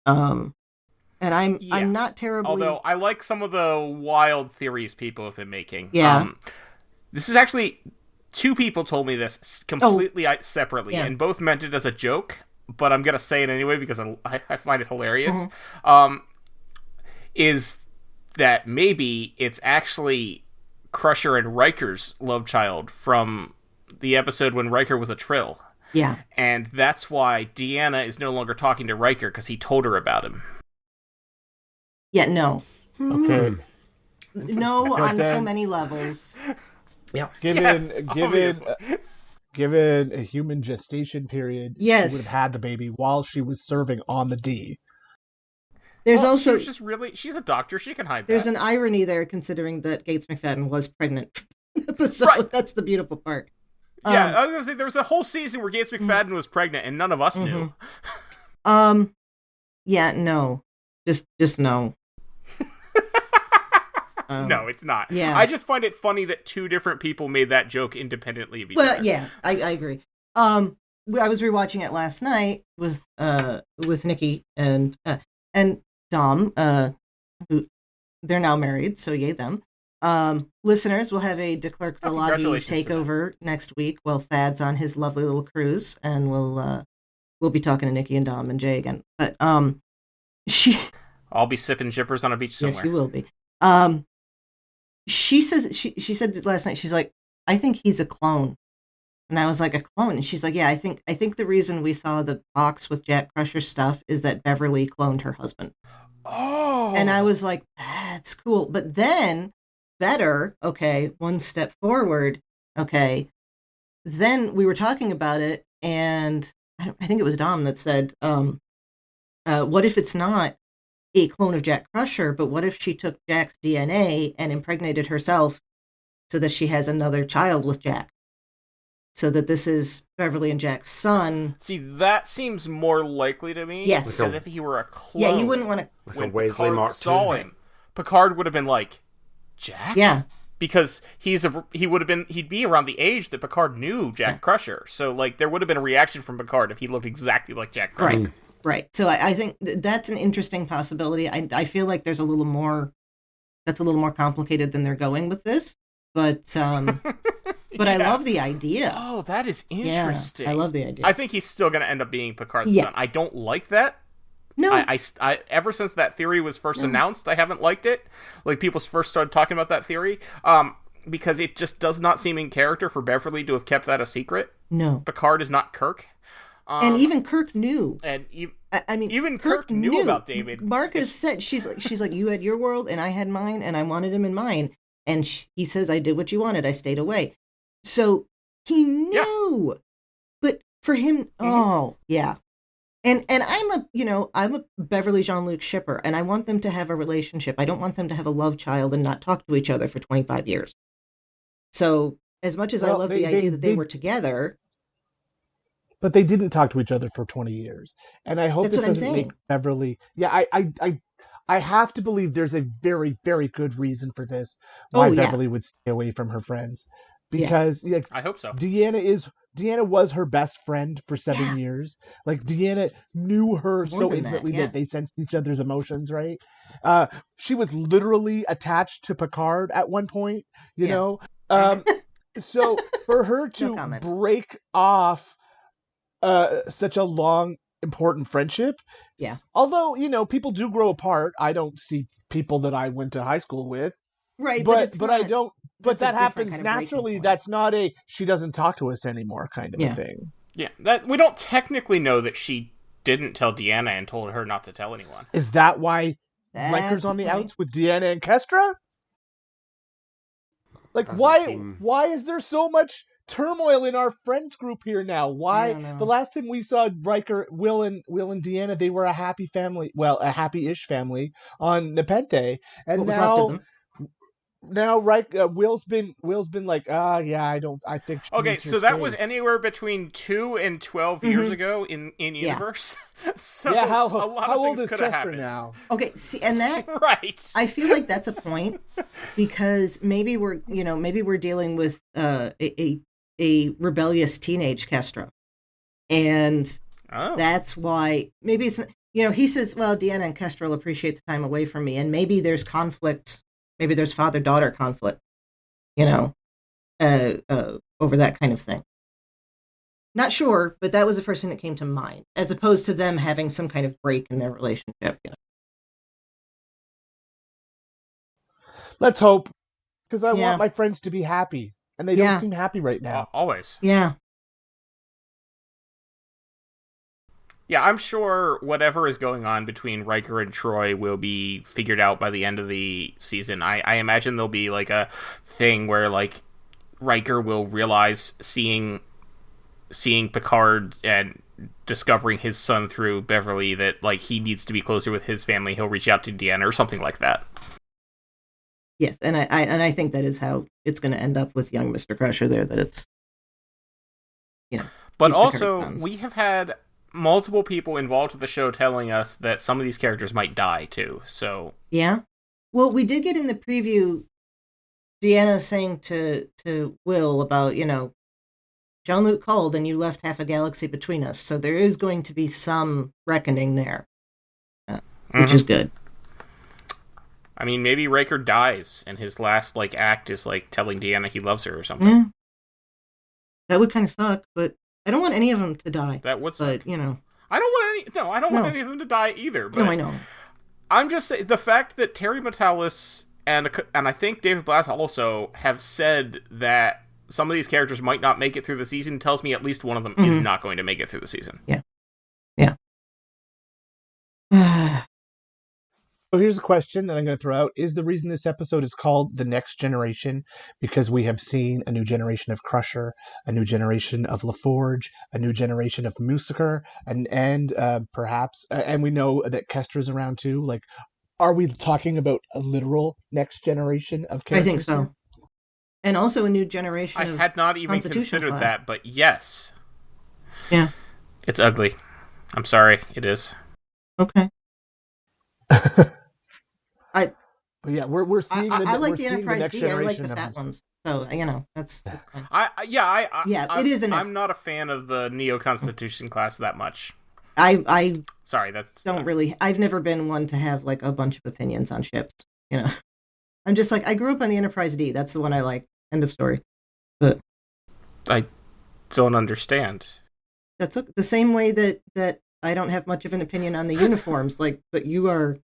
And I'm not terribly. Although I like some of the wild theories people have been making. Yeah. This is actually 2 people told me this completely separately, and both meant it as a joke. But I'm gonna say it anyway because I find it hilarious. Mm-hmm. Is that maybe it's actually Crusher and Riker's love child from the episode when Riker was a Trill. Yeah. And that's why Deanna is no longer talking to Riker, because he told her about him. Yeah, no. Okay. No, But on so then- many levels. Yeah. Given a human gestation period, Yes. she would have had the baby while she was serving on the D. There's Well, also she's a doctor. She can hide there's that. an irony there, considering that Gates McFadden was pregnant. So Right. that's the beautiful part. Yeah, I was gonna say there was a whole season where Gates McFadden was pregnant, and none of us knew. Yeah, no, just no. No, it's not. Yeah. I just find it funny that two different people made that joke independently of each Well, other. yeah, I agree. I was rewatching it last night with Nikki and Dom, who they're now married, so yay them. Listeners will have a De Clerck-Szilagyi congratulations to takeover next week while Thad's on his lovely little cruise, and we'll be talking to Nikki and Dom and Jay again. But she I'll be sipping jippers on a beach somewhere. yes, you will be. She says she said last night, she's like, I think he's a clone. And I was like, a clone? And she's like, yeah, I think the reason we saw the box with Jack Crusher stuff is that Beverly cloned her husband. Oh. And I was like, that's cool. But then better, okay, one step forward, okay. Then we were talking about it, and I think it was Dom that said, what if it's not a clone of Jack Crusher, but what if she took Jack's DNA and impregnated herself so that she has another child with Jack? So that this is Beverly and Jack's son. See, that seems more likely to me. Yes. Because if he were a clone. Yeah, you wouldn't want to. Like a when Wesley Picard Mark saw II. him, Picard would have been like, Jack? Yeah. Because he'd be around the age that Picard knew Jack Crusher. So, like, there would have been a reaction from Picard if he looked exactly like Jack Crusher. Right. Right. So I think that's an interesting possibility. I feel like that's a little more complicated than they're going with this. But but I love the idea. Oh, that is interesting. Yeah, I love the idea. I think he's still going to end up being Picard's Yeah. son. I don't like that. No. I ever since that theory was first announced, I haven't liked it. Like, people first started talking about that theory, because it just does not seem in character for Beverly to have kept that a secret. No. Picard is not Kirk. And even Kirk knew. And I mean, even Kirk knew about David. Marcus said, she's like, you had your world and I had mine, and I wanted him in mine. And he says, I did what you wanted. I stayed away. So he knew. But for him, oh yeah. And I'm a Beverly Jean-Luc shipper, and I want them to have a relationship. I don't want them to have a love child and not talk to each other for 25 years. So as much as I love the idea that they were together. But they didn't talk to each other for 20 years. And I hope That's this what I'm doesn't saying. make Beverly... Yeah, I have to believe there's a very, very good reason for this, why Beverly would stay away from her friends. Because I hope so. Deanna was her best friend for 7 years. Like, Deanna knew her More so than intimately that, yeah. that they sensed each other's emotions, right? She was literally attached to Picard at one point, you know? So for her to comment. break off such a long, important friendship, although, people do grow apart. I don't see people that I went to high school with. Right, But I don't. But that's a that different happens kind of breaking naturally. point. That's not a she doesn't talk to us anymore kind of a thing. Yeah, that we don't technically know that she didn't tell Deanna and told her not to tell anyone. Is that why That's Riker's on a the point. outs with Deanna and Kestra? Like, why is there so much turmoil in our friends group here now? Why? don't know. The last time we saw Riker, Will and Deanna, they were a happy family. Well, a happy-ish family on Nepenthe, and What was left of them? now Will's been like, I think she Okay, needs her so that was space. anywhere between 2 and 12 years ago in universe. So How a lot how of old things is could have Kestra happened. now? Okay, see, and that Right. I feel like that's a point, because maybe we're dealing with a rebellious teenage Kestra, and that's why maybe it's he says, well, Deanna and Kestra will appreciate the time away from me, and maybe there's conflict, maybe there's father-daughter conflict, over that kind of thing. Not sure, but that was the first thing that came to mind, as opposed to them having some kind of break in their relationship. Let's hope, because I Yeah. want my friends to be happy, and they don't seem happy right now. Always. Yeah. Yeah, I'm sure whatever is going on between Riker and Troy will be figured out by the end of the season. I imagine there'll be like a thing where like Riker will realize seeing Picard and discovering his son through Beverly that like he needs to be closer with his family. He'll reach out to Deanna or something like that. Yes, and I think that is how it's going to end up with young Mr. Crusher there. That it's, but also we have had multiple people involved with the show telling us that some of these characters might die too. So yeah, well, we did get in the preview Deanna saying to Will about Jean-Luc called and you left half a galaxy between us. So there is going to be some reckoning there, which is good. I mean, maybe Riker dies and his last like act is like telling Deanna he loves her or something. Yeah. That would kind of suck, but I don't want any of them to die. That would suck. But, I don't want any of them to die either. But no, I know. I'm just saying, the fact that Terry Matalas and I think David Blass also have said that some of these characters might not make it through the season tells me at least one of them is not going to make it through the season. Yeah. So here's a question that I'm going to throw out. Is the reason this episode is called The Next Generation because we have seen a new generation of Crusher, a new generation of LaForge, a new generation of Musiker, and perhaps, and we know that Kestra's around too. Like, are we talking about a literal next generation of characters? I think so. And also a new generation I had not even considered class. that, but yes. Yeah. It's ugly. I'm sorry, it is. Okay. But yeah, we're seeing. I like the Enterprise next D. I like the generation fat ones. So that's fine. It is an. I'm not a fan of the Neo Constitution class that much. I sorry, that's don't really. I've never been one to have like a bunch of opinions on ships. I'm just like I grew up on the Enterprise D. That's the one I like. End of story. But I don't understand. That's the same way that I don't have much of an opinion on the uniforms. But you're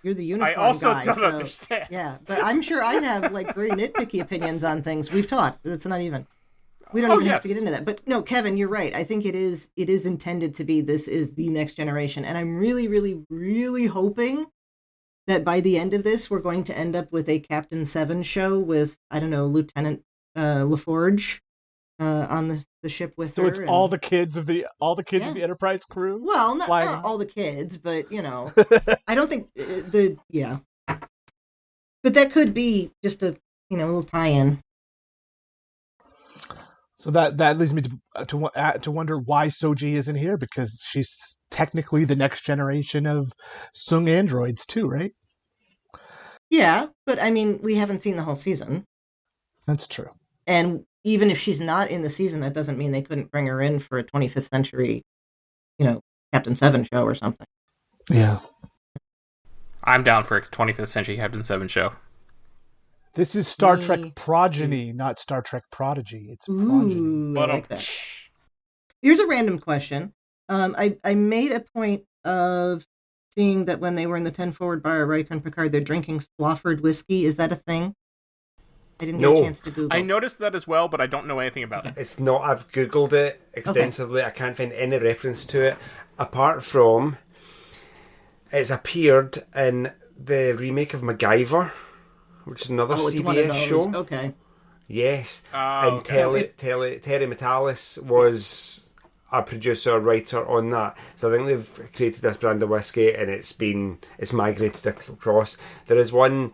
the uniform guy. I also guy, don't so, understand. Yeah, but I'm sure I have like very nitpicky opinions on things. We've talked. That's not even. We don't even have to get into that. But no, Kevin, you're right. I think it is intended to be this is the next generation. And I'm really, really, really hoping that by the end of this, we're going to end up with a Captain Seven show with, I don't know, Lieutenant LaForge on the ship with her. So it's all the kids of the the Enterprise crew? Well, not all the kids, but, I don't think But that could be just a, little tie-in. So that leads me to wonder why Soji isn't here, because she's technically the next generation of Sung androids too, right? Yeah, but I mean, we haven't seen the whole season. That's true. And even if she's not in the season, that doesn't mean they couldn't bring her in for a 25th century, Captain Seven show or something. Yeah. I'm down for a 25th century Captain Seven show. This is Star Trek Progeny, not Star Trek Prodigy. It's Progeny. I like that. Here's a random question. I made a point of seeing that when they were in the 10 Forward bar at Riker and Picard, they're drinking Swafford whiskey. Is that a thing? I didn't get a chance to Google. I noticed that as well, but I don't know anything about it. It's not. I've Googled it extensively. Okay. I can't find any reference to it, apart from it's appeared in the remake of MacGyver, which is another CBS show. Okay. Yes. And Terry Matalas was a producer, writer on that. So I think they've created this brand of whiskey and it's migrated across. There is one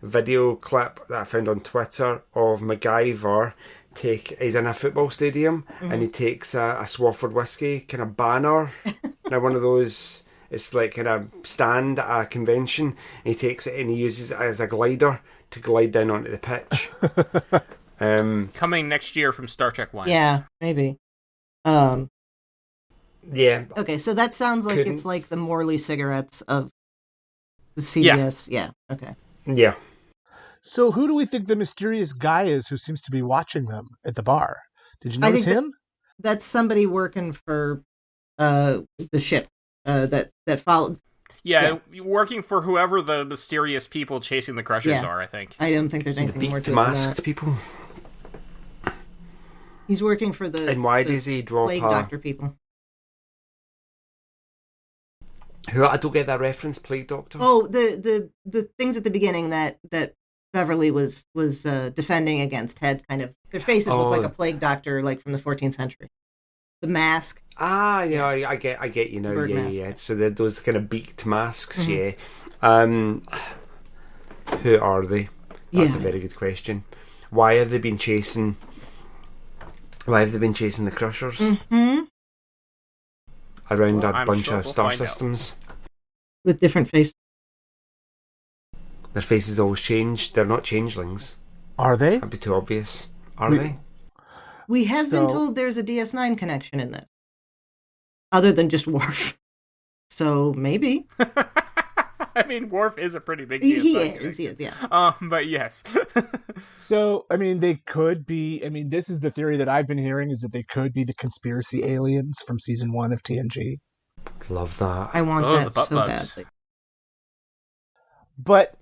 video clip that I found on Twitter of MacGyver. He's in a football stadium and he takes a Swafford whiskey kind of banner. Now one of those, it's like kind of stand at a convention. And he takes it and he uses it as a glider to glide down onto the pitch. Coming next year from Star Trek Wines. Yeah, maybe. Yeah. Okay, so that sounds like it's like the Morley cigarettes of the CBS. Yeah. Okay. Yeah. So who do we think the mysterious guy is who seems to be watching them at the bar? Did you notice him? That's somebody working for the ship that followed. Yeah, working for whoever the mysterious people chasing the Crushers are, I think. I don't think there's anything more to it masked people. He's working for the And why does he drop plague doctor people? Who, I don't get that reference, Plague Doctor? Oh, the things at the beginning that Beverly was defending against had kind of, their faces look like a plague doctor, like from the 14th century. The mask. Ah, yeah, I get you now. Bird Yeah, mask. yeah. So they're those kind of beaked masks. Yeah. Who are they? That's a very good question. Why have they been chasing the Crushers around a bunch of star systems? With different faces. Their faces always change. They're not changelings. Are they? That'd be too obvious. Are they? We have been told there's a DS9 connection in this, other than just Worf. So maybe. I mean, Worf is a pretty big He DS9 is, character. yeah. But yes. So, I mean, they could be. I mean, this is the theory that I've been hearing, is that they could be the conspiracy aliens from season 1 of TNG. Love that. I want Oh, the that butt so bugs. badly. But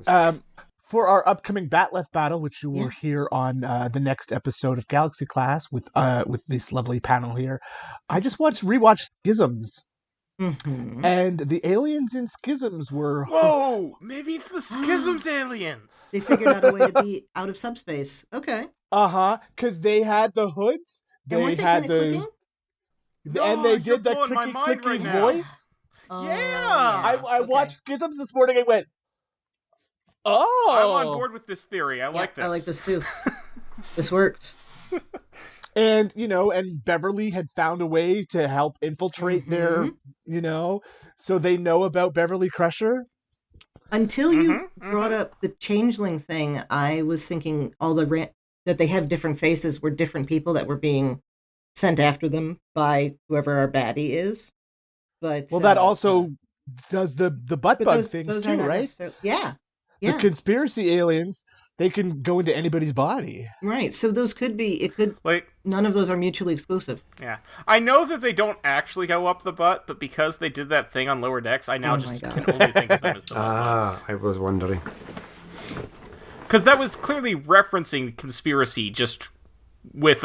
for our upcoming Batleth battle, which you will hear on the next episode of Galaxy Class with this lovely panel here, I just rewatched Schisms. Mm-hmm. And the aliens in Schisms were... Whoa! Maybe it's the Schisms aliens! They figured out a way to be out of subspace. Okay. Uh-huh, because they had the hoods. And weren't they had kind of clicking? And they you're did the blowing my mind clicky right clicky now. voice. Oh, Yeah! I watched Schisms this morning and went, oh! I'm on board with this theory. I like this. I like this too. This works. And, and Beverly had found a way to help infiltrate their, so they know about Beverly Crusher. Until you brought up the changeling thing, I was thinking all that they have different faces were different people that were being sent after them by whoever our baddie is. But Well, that also does the butt bug things those too, are not right? Yeah. The conspiracy aliens, they can go into anybody's body. Right. So those could be, Like, none of those are mutually exclusive. yeah. I know that they don't actually go up the butt, but because they did that thing on Lower Decks, I now just can only think of them as the butt plugs. I was wondering. Because that was clearly referencing conspiracy, just with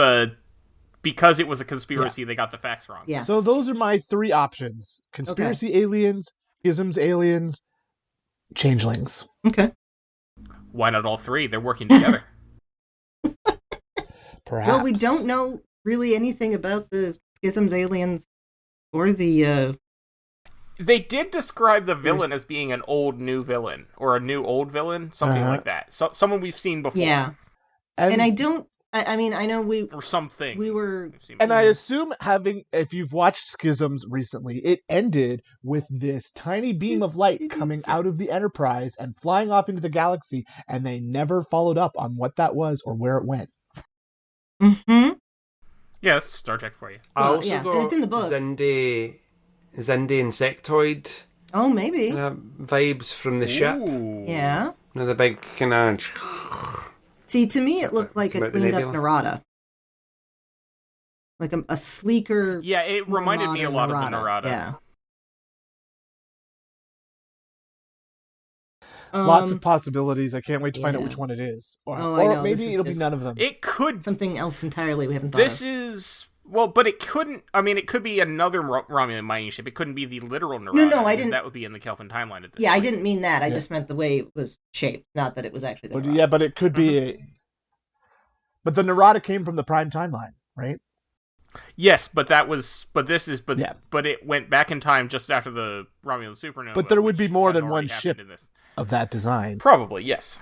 because it was a conspiracy, they got the facts wrong. Yeah. So those are my three options. Conspiracy aliens, Schisms aliens, changelings. Okay. Why not all three? They're working together. Perhaps. Well, we don't know really anything about the Schisms aliens or the... They did describe the villain as being an old new villain, or a new old villain, something like that. So someone we've seen before. Yeah. And I don't... I mean, I know Or something. we were... And I assume if you've watched Schisms recently, it ended with this tiny beam of light coming out of the Enterprise and flying off into the galaxy, and they never followed up on what that was or where it went. Mm-hmm. Yeah, that's Star Trek for you. I Well, also yeah, got and it's in the books. Xindi Insectoid Oh, maybe. vibes from the ship. Ooh. Yeah. The big kind of... See, to me, it looked like a About the cleaned up nebula? Narada. Like a sleeker... Yeah, it more reminded me a lot modern of the Narada. Yeah. Lots of possibilities. I can't wait to find out yeah. which one it is. Or, Oh, I or know, maybe this is it'll be just- none of them. It could... Something else entirely we haven't thought This of. is... Well, but it couldn't... I mean, it could be another Romulan mining ship. It couldn't be the literal Narada. No, I because didn't- That would be in the Kelvin timeline at this Yeah, I point. didn't mean that. I Yeah. just meant the way it was shaped, not that it was actually the But, Narada. yeah, but it could be a... But the Narada came from the Prime timeline, right? Yes, but that was... But this is... But Yeah. but it went back in time just after the Romulan supernova. But there would be which more had than already one happened ship. in this. Of that design. Probably, yes.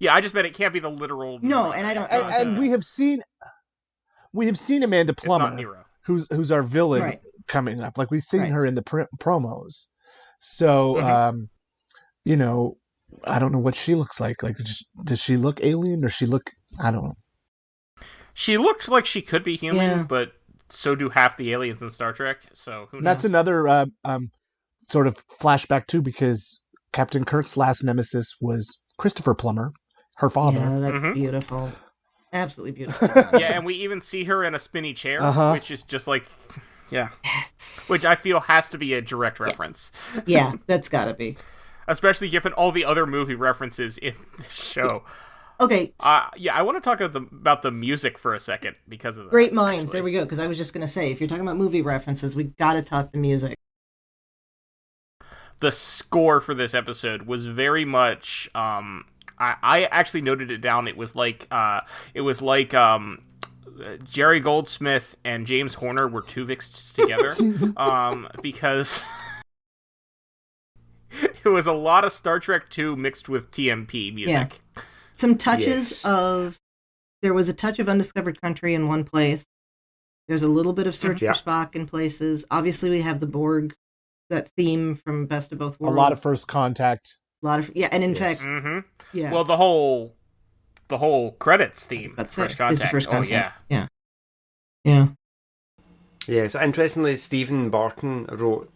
Yeah, I just meant it can't be the literal... No, Narada. and I don't- It's I not, don't- And we have seen Amanda it's not Plummer, Nero. who's our villain Right. coming up. Like, we've seen Right. her in the promos. So, I don't know what she looks like. Like, does she look alien or she look... I don't know. She looked like she could be human, Yeah. but so do half the aliens in Star Trek, so who knows? That's another sort of flashback, too, because Captain Kirk's last nemesis was Christopher Plummer, her father. Yeah, that's Mhm. beautiful. Absolutely beautiful. Yeah, and we even see her in a spinny chair, which is just like... Yeah. Yes. Which I feel has to be a direct reference. Yeah, that's gotta be. Especially given all the other movie references in this show. Okay, Yeah, I want to talk about the music for a second because of that. great minds. actually. There we go. Because I was just gonna say, if you're talking about movie references, we gotta talk the music. the score for this episode was very much. I actually noted it down. It was like Jerry Goldsmith and James Horner were Tuvixed together, because it was a lot of Star Trek 2 mixed with TMP music. Yeah. Some touches of... There was a touch of Undiscovered Country in one place. There's a little bit of Search for Spock in places. Obviously, we have the Borg, that theme from Best of Both Worlds. A lot of First Contact. And in fact... Mm-hmm. Yeah. Well, the whole credits theme, That's First it. Contact. Is the First Contact. Oh, yeah. Yeah. Yeah, so interestingly, Stephen Barton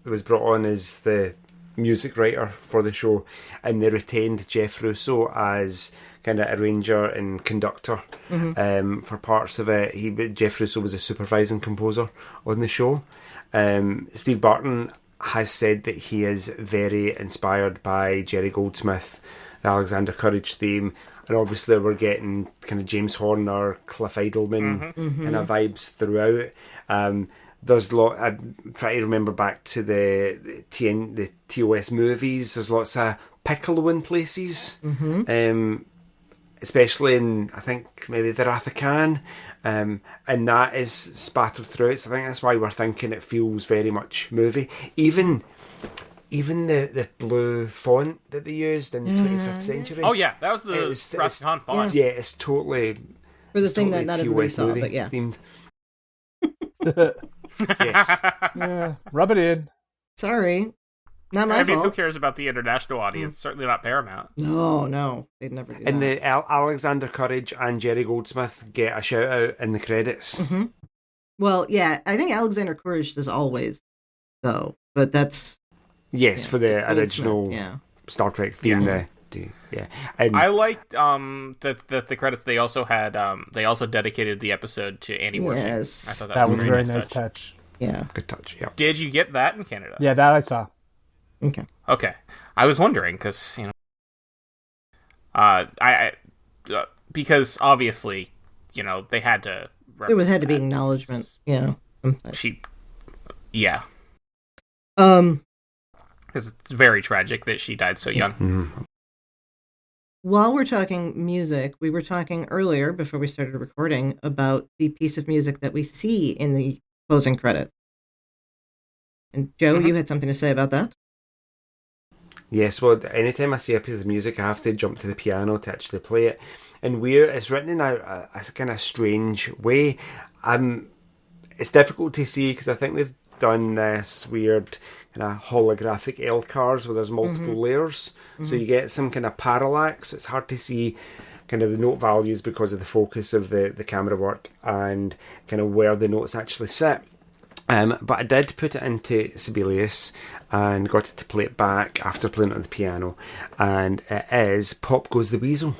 was brought on as the music writer for the show, and they retained Jeff Russo as kind of arranger and conductor for parts of it. Jeff Russo was a supervising composer on the show. Steve Barton has said that he is very inspired by Jerry Goldsmith, the Alexander Courage theme, and obviously we're getting kind of James Horner, Cliff Idleman kind of vibes throughout. There's I'm trying to remember back to the TOS movies. There's lots of piccolo in places, especially in, I think, maybe the Wrath of Khan, and that is spattered throughout. So I think that's why we're thinking it feels very much movie. Even the blue font that they used in the 25th century. Oh yeah, that was the Wrath of Khan font. Yeah, it's totally... For the thing that not everybody saw, but yeah. Themed. Yes. Yeah, rub it in. Sorry. Not my I mean, fault. who cares about the international audience? Certainly not Paramount. No. They'd never do that. And the Alexander Courage and Jerry Goldsmith get a shout out in the credits. Mm-hmm. Well, yeah, I think Alexander Courage does always, though. But that's... Yes, for the Goldsmith, original Star Trek theme. And I liked that the credits they also had. They also dedicated the episode to Annie Wersching. Yes. I thought That was a very nice nice touch. Yeah. good touch. Yeah. Did you get that in Canada? Yeah, that I saw. Okay. I was wondering because because obviously they had to. There had to be acknowledgement. Yeah. Yeah. Because it's very tragic that she died so young. Mm-hmm. While we're talking music, we were talking earlier, before we started recording, about the piece of music that we see in the closing credits. And Joe, you had something to say about that? Yes, well, anytime I see a piece of music, I have to jump to the piano to actually play it. And it's written in a kind of strange way. It's difficult to see because I think they've done this weird kind of holographic L cars where there's multiple layers. So you get some kind of parallax. It's hard to see kind of the note values because of the focus of the camera work and kind of where the notes actually sit. But I did put it into Sibelius and got it to play it back after playing it on the piano. And it is Pop Goes the Weasel,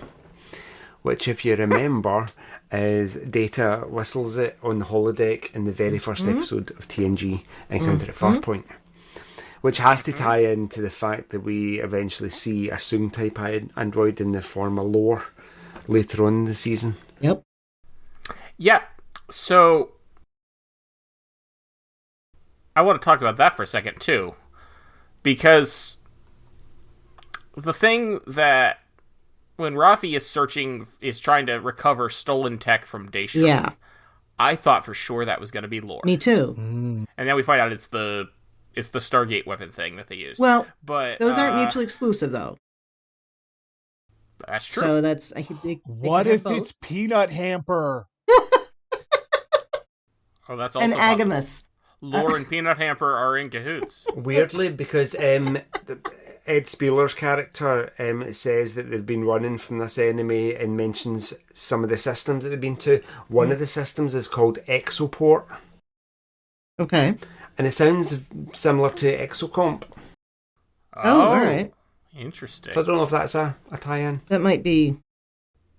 which, if you remember, is Data whistles it on the holodeck in the very first episode of TNG, Encounter at Farpoint, which has to tie into the fact that we eventually see a Soong-type android in the form of Lore later on in the season. Yep. Yeah, so I want to talk about that for a second, too, because the thing that when Rafi is trying to recover stolen tech from Daystrom, I thought for sure that was going to be Lore. Me too. And then we find out it's the Stargate weapon thing that they used. Well, but those aren't mutually exclusive, though. That's true. So that's... What if it's Peanut Hamper? Oh, that's also and possible. Agamus. Lore and Peanut Hamper are in cahoots. Weirdly, because Ed Spieler's character says that they've been running from this enemy and mentions some of the systems that they've been to. One of the systems is called Exoport. Okay. And it sounds similar to Exocomp. Oh, all right. Interesting. So I don't know if that's a tie-in. That might be...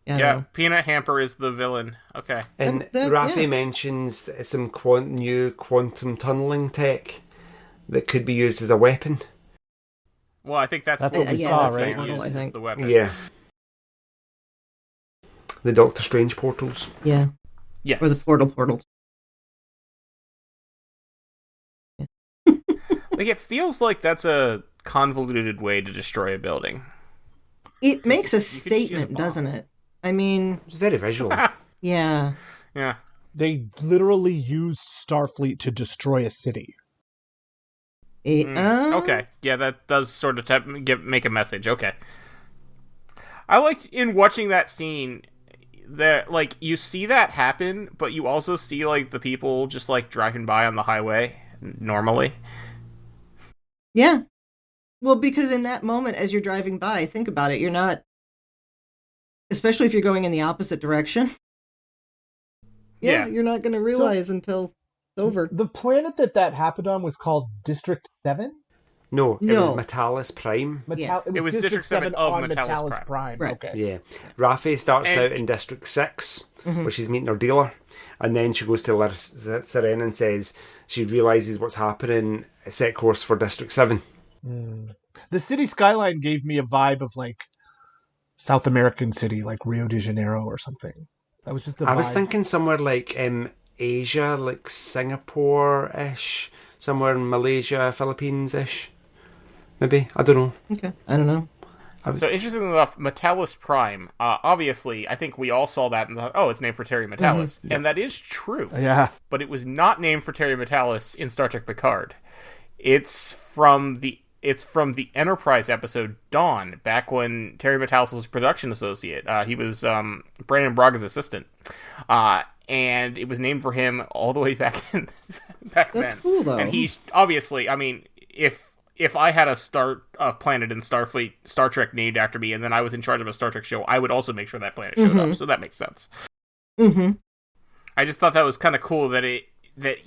Yeah, Peanut Hamper is the villain. Okay. And Rafi mentions some new quantum tunneling tech that could be used as a weapon. Well, I think that's what we saw, right? right? Used as the weapon. Yeah. The Doctor Strange portals. Yeah. Yes. Or the portal. Like, it feels like that's a convoluted way to destroy a building. It makes a you could just use a statement, bomb. doesn't it? I mean, It's very visual. yeah. Yeah. They literally used Starfleet to destroy a city. Okay. Yeah, that does sort of make a message. Okay. I liked in watching that scene that, like, you see that happen, but you also see, like, the people just, like, driving by on the highway normally. Yeah. Well, because in that moment, as you're driving by, think about it, you're not, especially if you're going in the opposite direction. Yeah. You're not going to realize until it's over. The planet that happened on was called District 7? No, it No. was Metalis Prime. Yeah. It was District 7 of on Metalis Metalis Prime. Prime. Right. Okay. Yeah. Raffi starts And- out in District 6, where she's meeting her dealer, and then she goes to Serena and says she realises what's happening, set course for District 7. The city skyline gave me a vibe of, like, South American city, like Rio de Janeiro or something. That was just the vibe. I was thinking somewhere like Asia, like Singapore-ish, somewhere in Malaysia, Philippines-ish. Maybe, I don't know. Okay. I don't know. So, interestingly enough, Metalis Prime, obviously, I think we all saw that and thought, oh, it's named for Terry Metalis. And that is true. Yeah. But it was not named for Terry Metalis in Star Trek Picard. It's from the Enterprise episode Dawn, back when Terry Metalis was a production associate. He was Brandon Braga's assistant. And it was named for him all the way back then. That's cool, though. And he's, obviously, I mean, if I had a planet in Starfleet, Star Trek named after me, and then I was in charge of a Star Trek show, I would also make sure that planet showed up. So that makes sense. Mm-hmm. I just thought that was kind of cool that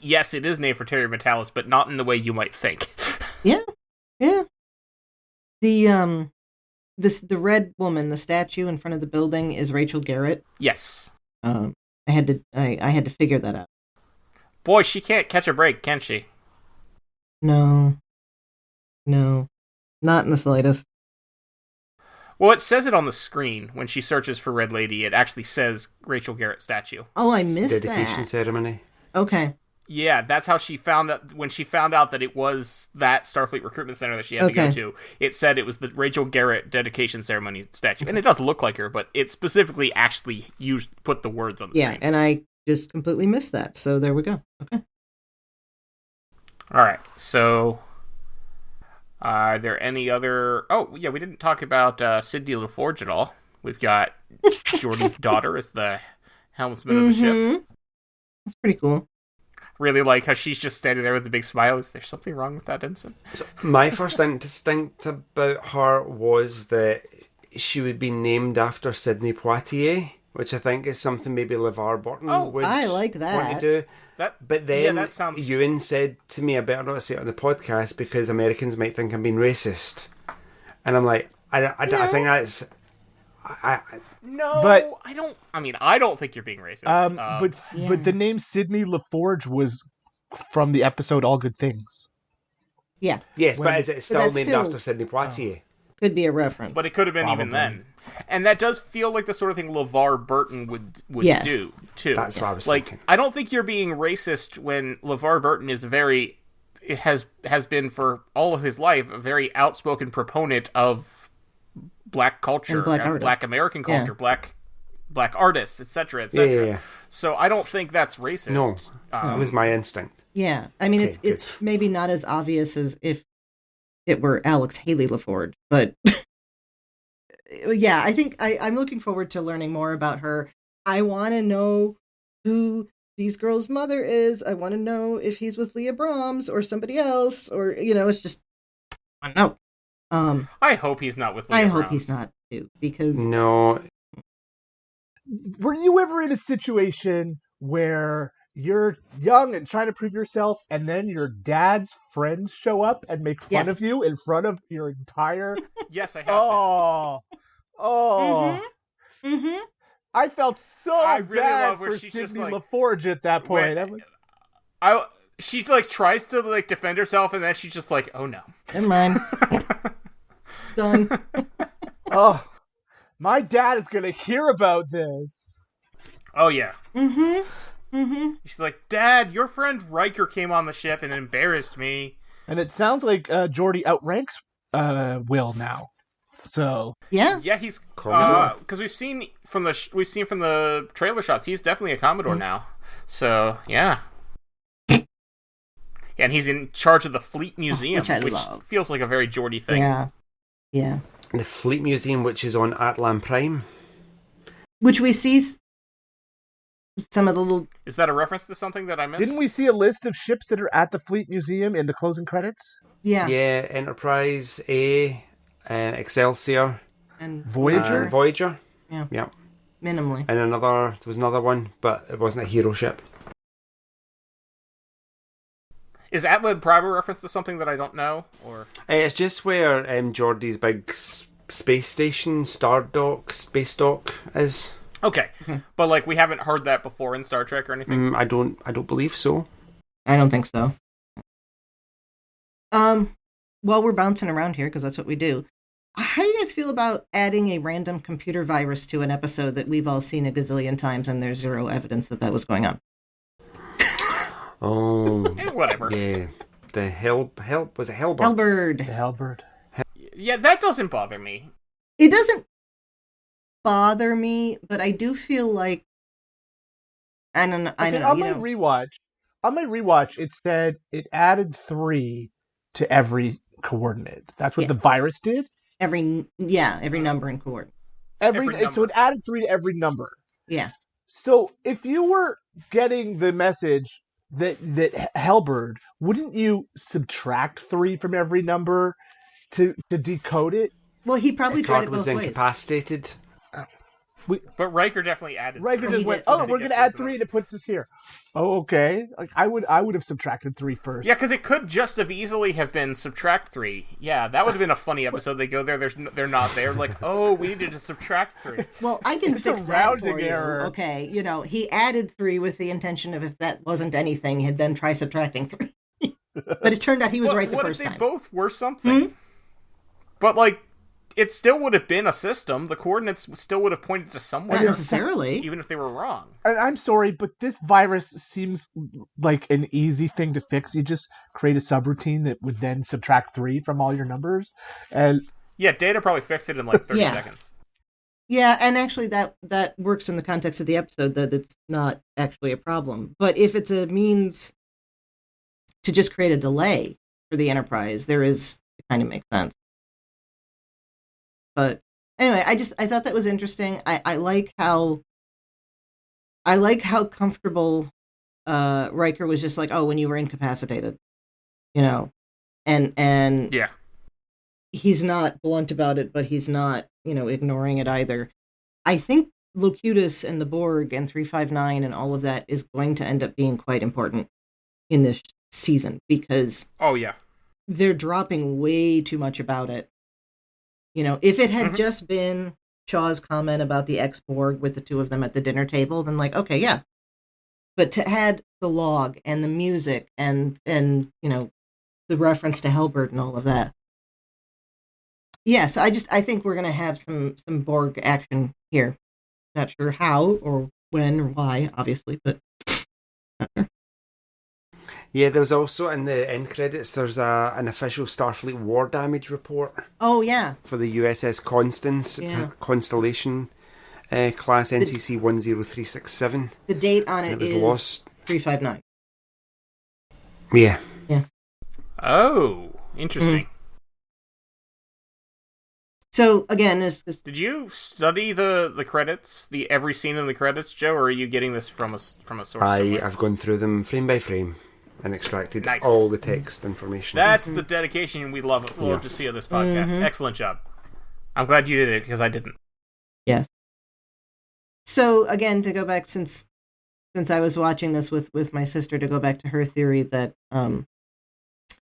yes, it is named for Terry Metalis, but not in the way you might think. Yeah. Yeah. The red woman, the statue in front of the building is Rachel Garrett. Yes. I had to figure that out. Boy, she can't catch a break, can she? No, not in the slightest. Well, it says it on the screen when she searches for Red Lady. It actually says Rachel Garrett statue. Oh, I missed Dedication that. ceremony. Okay. Yeah, that's how she found out. When she found out that it was that Starfleet recruitment center that she had to go to, it said it was the Rachel Garrett dedication ceremony statue. And it does look like her, but it specifically actually put the words on the screen. Yeah, and I just completely missed that. So there we go. Okay. All right, so are there any other... Oh, yeah, we didn't talk about Sidney LaForge at all. We've got Geordi's daughter as the helmsman of the ship. That's pretty cool. Really like how she's just standing there with a big smile. Is there something wrong with that ensign? So my first instinct about her was that she would be named after Sidney Poitier, which I think is something maybe LeVar Burton would I like want that. to do. But then that sounds... Ewan said to me, I better not say it on the podcast because Americans might think I'm being racist. And I'm like, I think that's... No, But- I don't... I mean, I don't think you're being racist. But the name Sidney LaForge was from the episode All Good Things. Yeah, Yes, but is it still that's named still- after Sidney Poitier? could be a reference. But it could have been even then. And that does feel like the sort of thing LeVar Burton would Yes. do, too. That's what I was like, thinking. I don't think you're being racist when LeVar Burton is has been for all of his life a very outspoken proponent of black culture, And black artists. black American culture, black artists, etc., Yeah, etc. yeah. So I don't think that's racist. No, that was my instinct. Yeah, I mean, Okay, it's maybe not as obvious as if it were Alex Haley LaForge, but yeah, I think I'm looking forward to learning more about her. I want to know who these girls' mother is. I want to know if he's with Leah Brahms or somebody else, or it's just I don't know. I hope he's not with Leah I hope Brahms. he's not too, because No, Were you ever in a situation where you're young and trying to prove yourself, and then your dad's friends show up and make fun Yes. of you in front of your entire... Yes, I have. Oh, Mm-hmm. I felt so I really bad love where for she's just Sidney like- LaForge at that point. She like tries to like defend herself, and then she's just like, "Oh no." Never mind. Done. Oh, my dad is gonna hear about this. Oh yeah. Mm-hmm. She's like, "Dad, your friend Riker came on the ship and embarrassed me." And it sounds like Geordi outranks Will now. So Yeah. Yeah, he's Commodore. because we've seen from the trailer shots, he's definitely a Commodore now. So yeah, and he's in charge of the Fleet Museum, which I love. feels like a very Geordie thing. Yeah. Yeah. The Fleet Museum, which is on Atlan Prime. Which we see some of the little... Is that a reference to something that I missed? didn't we see a list of ships that are at the Fleet Museum in the closing credits? Yeah. Yeah, Enterprise, A, Excelsior, And Voyager? Voyager. Yeah. Yeah. minimally. And there was another one, but it wasn't a hero ship. Is Atlan Prime a reference to something that I don't know? Or It's just where Geordie's big space station, space dock is. okay, but like we haven't heard that before in Star Trek or anything. I don't believe so. I don't think so. While we're bouncing around here, because that's what we do, how do you guys feel about adding a random computer virus to an episode that we've all seen a gazillion times and there's zero evidence that was going on? Oh, Whatever. yeah. The help was it Hellbird? Hellbird. The Hellbird. Yeah, that doesn't bother me. It doesn't bother me, but I do feel like I don't know. On my rewatch, it said it added 3 to every coordinate. That's what the virus did. Every number and coordinate. Every number. So it added 3 to every number. Yeah. So if you were getting the message that Hellbird, wouldn't you subtract 3 from every number to decode it? Well, he probably tried Picard it was both ways. incapacitated. But Riker definitely added. Riker three. just went, did. we're going to add 3 and it puts us here. Oh, okay. Like I would have subtracted 3 first. Yeah, because it could just have easily have been subtract 3. Yeah, that would have been a funny episode. They go there, they're not there. Like, oh, we needed to subtract 3. Well, I can It's fix a that rounding for you. error. Okay, he added 3 with the intention of if that wasn't anything, he'd then try subtracting 3. But it turned out he was right the what first if they time. both were something? But like, it still would have been a system. The coordinates still would have pointed to somewhere. Not necessarily. Even if they were wrong. And I'm sorry, but this virus seems like an easy thing to fix. You just create a subroutine that would then subtract 3 from all your numbers. And Yeah, Data probably fixed it in like 30 seconds. Yeah, and actually that works in the context of the episode, that it's not actually a problem. But if it's a means to just create a delay for the Enterprise, it kind of makes sense. But anyway, I thought that was interesting. I like how comfortable Riker was just like, oh, when you were incapacitated, and Yeah. he's not blunt about it, but he's not, ignoring it either. I think Locutus and the Borg and 359 and all of that is going to end up being quite important in this season because Oh, yeah. they're dropping way too much about it. If it had just been Shaw's comment about the ex-Borg with the two of them at the dinner table, then like, okay, yeah. But to add the log and the music and the reference to Hellbird and all of that. Yeah, so I think we're going to have some Borg action here. Not sure how or when or why, obviously, but not sure. Yeah, there was also in the end credits. There's an official Starfleet war damage report. Oh yeah, for the USS Constance. It's a Constellation class NCC 10367. The date on it it was is lost. 359. Yeah. Oh, interesting. So again, Did you study the credits, every scene in the credits, Joe, or are you getting this from a source? somewhere? I've gone through them frame by frame and extracted Nice. all the text information. That's the dedication we love to see on this podcast. Excellent job. I'm glad you did it because I didn't. Yes. So again, to go back, since I was watching this with my sister, to go back to her theory that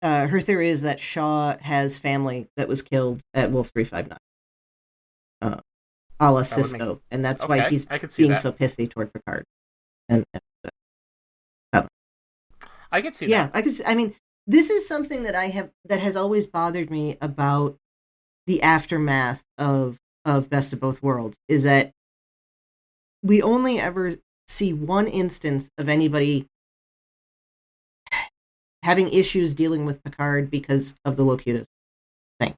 her theory is that Shaw has family that was killed at Wolf 359, a la Cisco, and that's why he's being so pissy toward Picard. And I can see that. Yeah, I mean, this is something that that has always bothered me about the aftermath of Best of Both Worlds, is that we only ever see one instance of anybody having issues dealing with Picard because of the Locutus thing.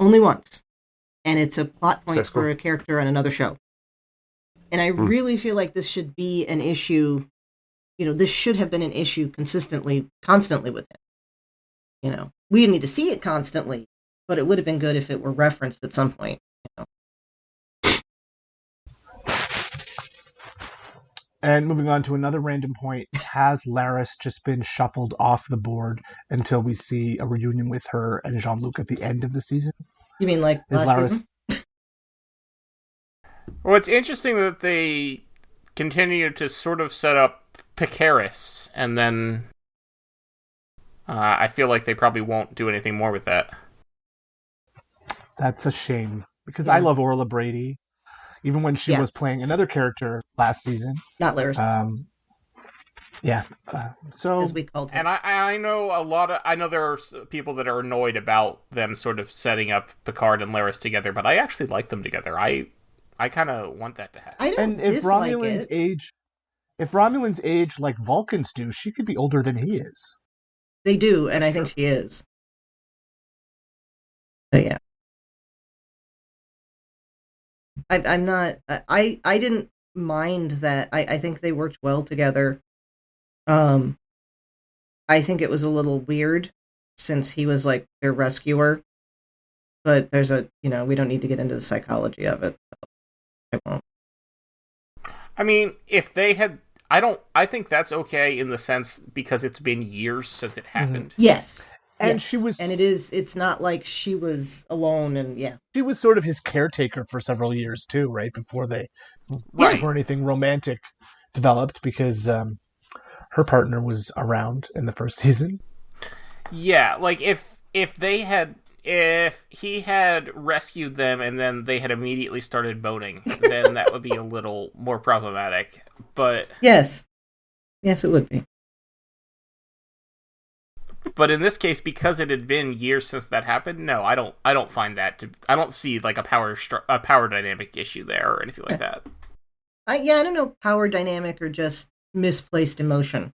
only once, and it's a plot point Cisco. for a character on another show. And I really feel like this should be an issue. This should have been an issue constantly with him. We didn't need to see it constantly, but it would have been good if it were referenced at some point. And moving on to another random point, has Laris just been shuffled off the board until we see a reunion with her and Jean-Luc at the end of the season? You mean like Is last season? Well, it's interesting that they continue to sort of set up Picaris, and then I feel like they probably won't do anything more with that. That's a shame, because I love Orla Brady, even when she was playing another character last season. Not Laris. So as we called her. And I know I know there are people that are annoyed about them sort of setting up Picard and Laris together, but I actually like them together. I kind of want that to happen. I don't and if dislike Romulans it. if Romulans age like Vulcans do, she could be older than he is. They do, and I think she is. But yeah. I'm not. I didn't mind that. I think they worked well together. I think it was a little weird since he was like their rescuer. But there's we don't need to get into the psychology of it. So I won't. I mean, if they had, I think that's okay in the sense because it's been years since it happened. Yes. And yes. she was, and it's not like she was alone, and she was sort of his caretaker for several years too, right? Before anything romantic developed, because her partner was around in the first season. Yeah, like if he had rescued them and then they had immediately started boning, then that would be a little more problematic. But yes, it would be. But in this case, because it had been years since that happened, no, I don't find that I don't see like a power dynamic issue there or anything like that. I don't know, power dynamic or just misplaced emotion.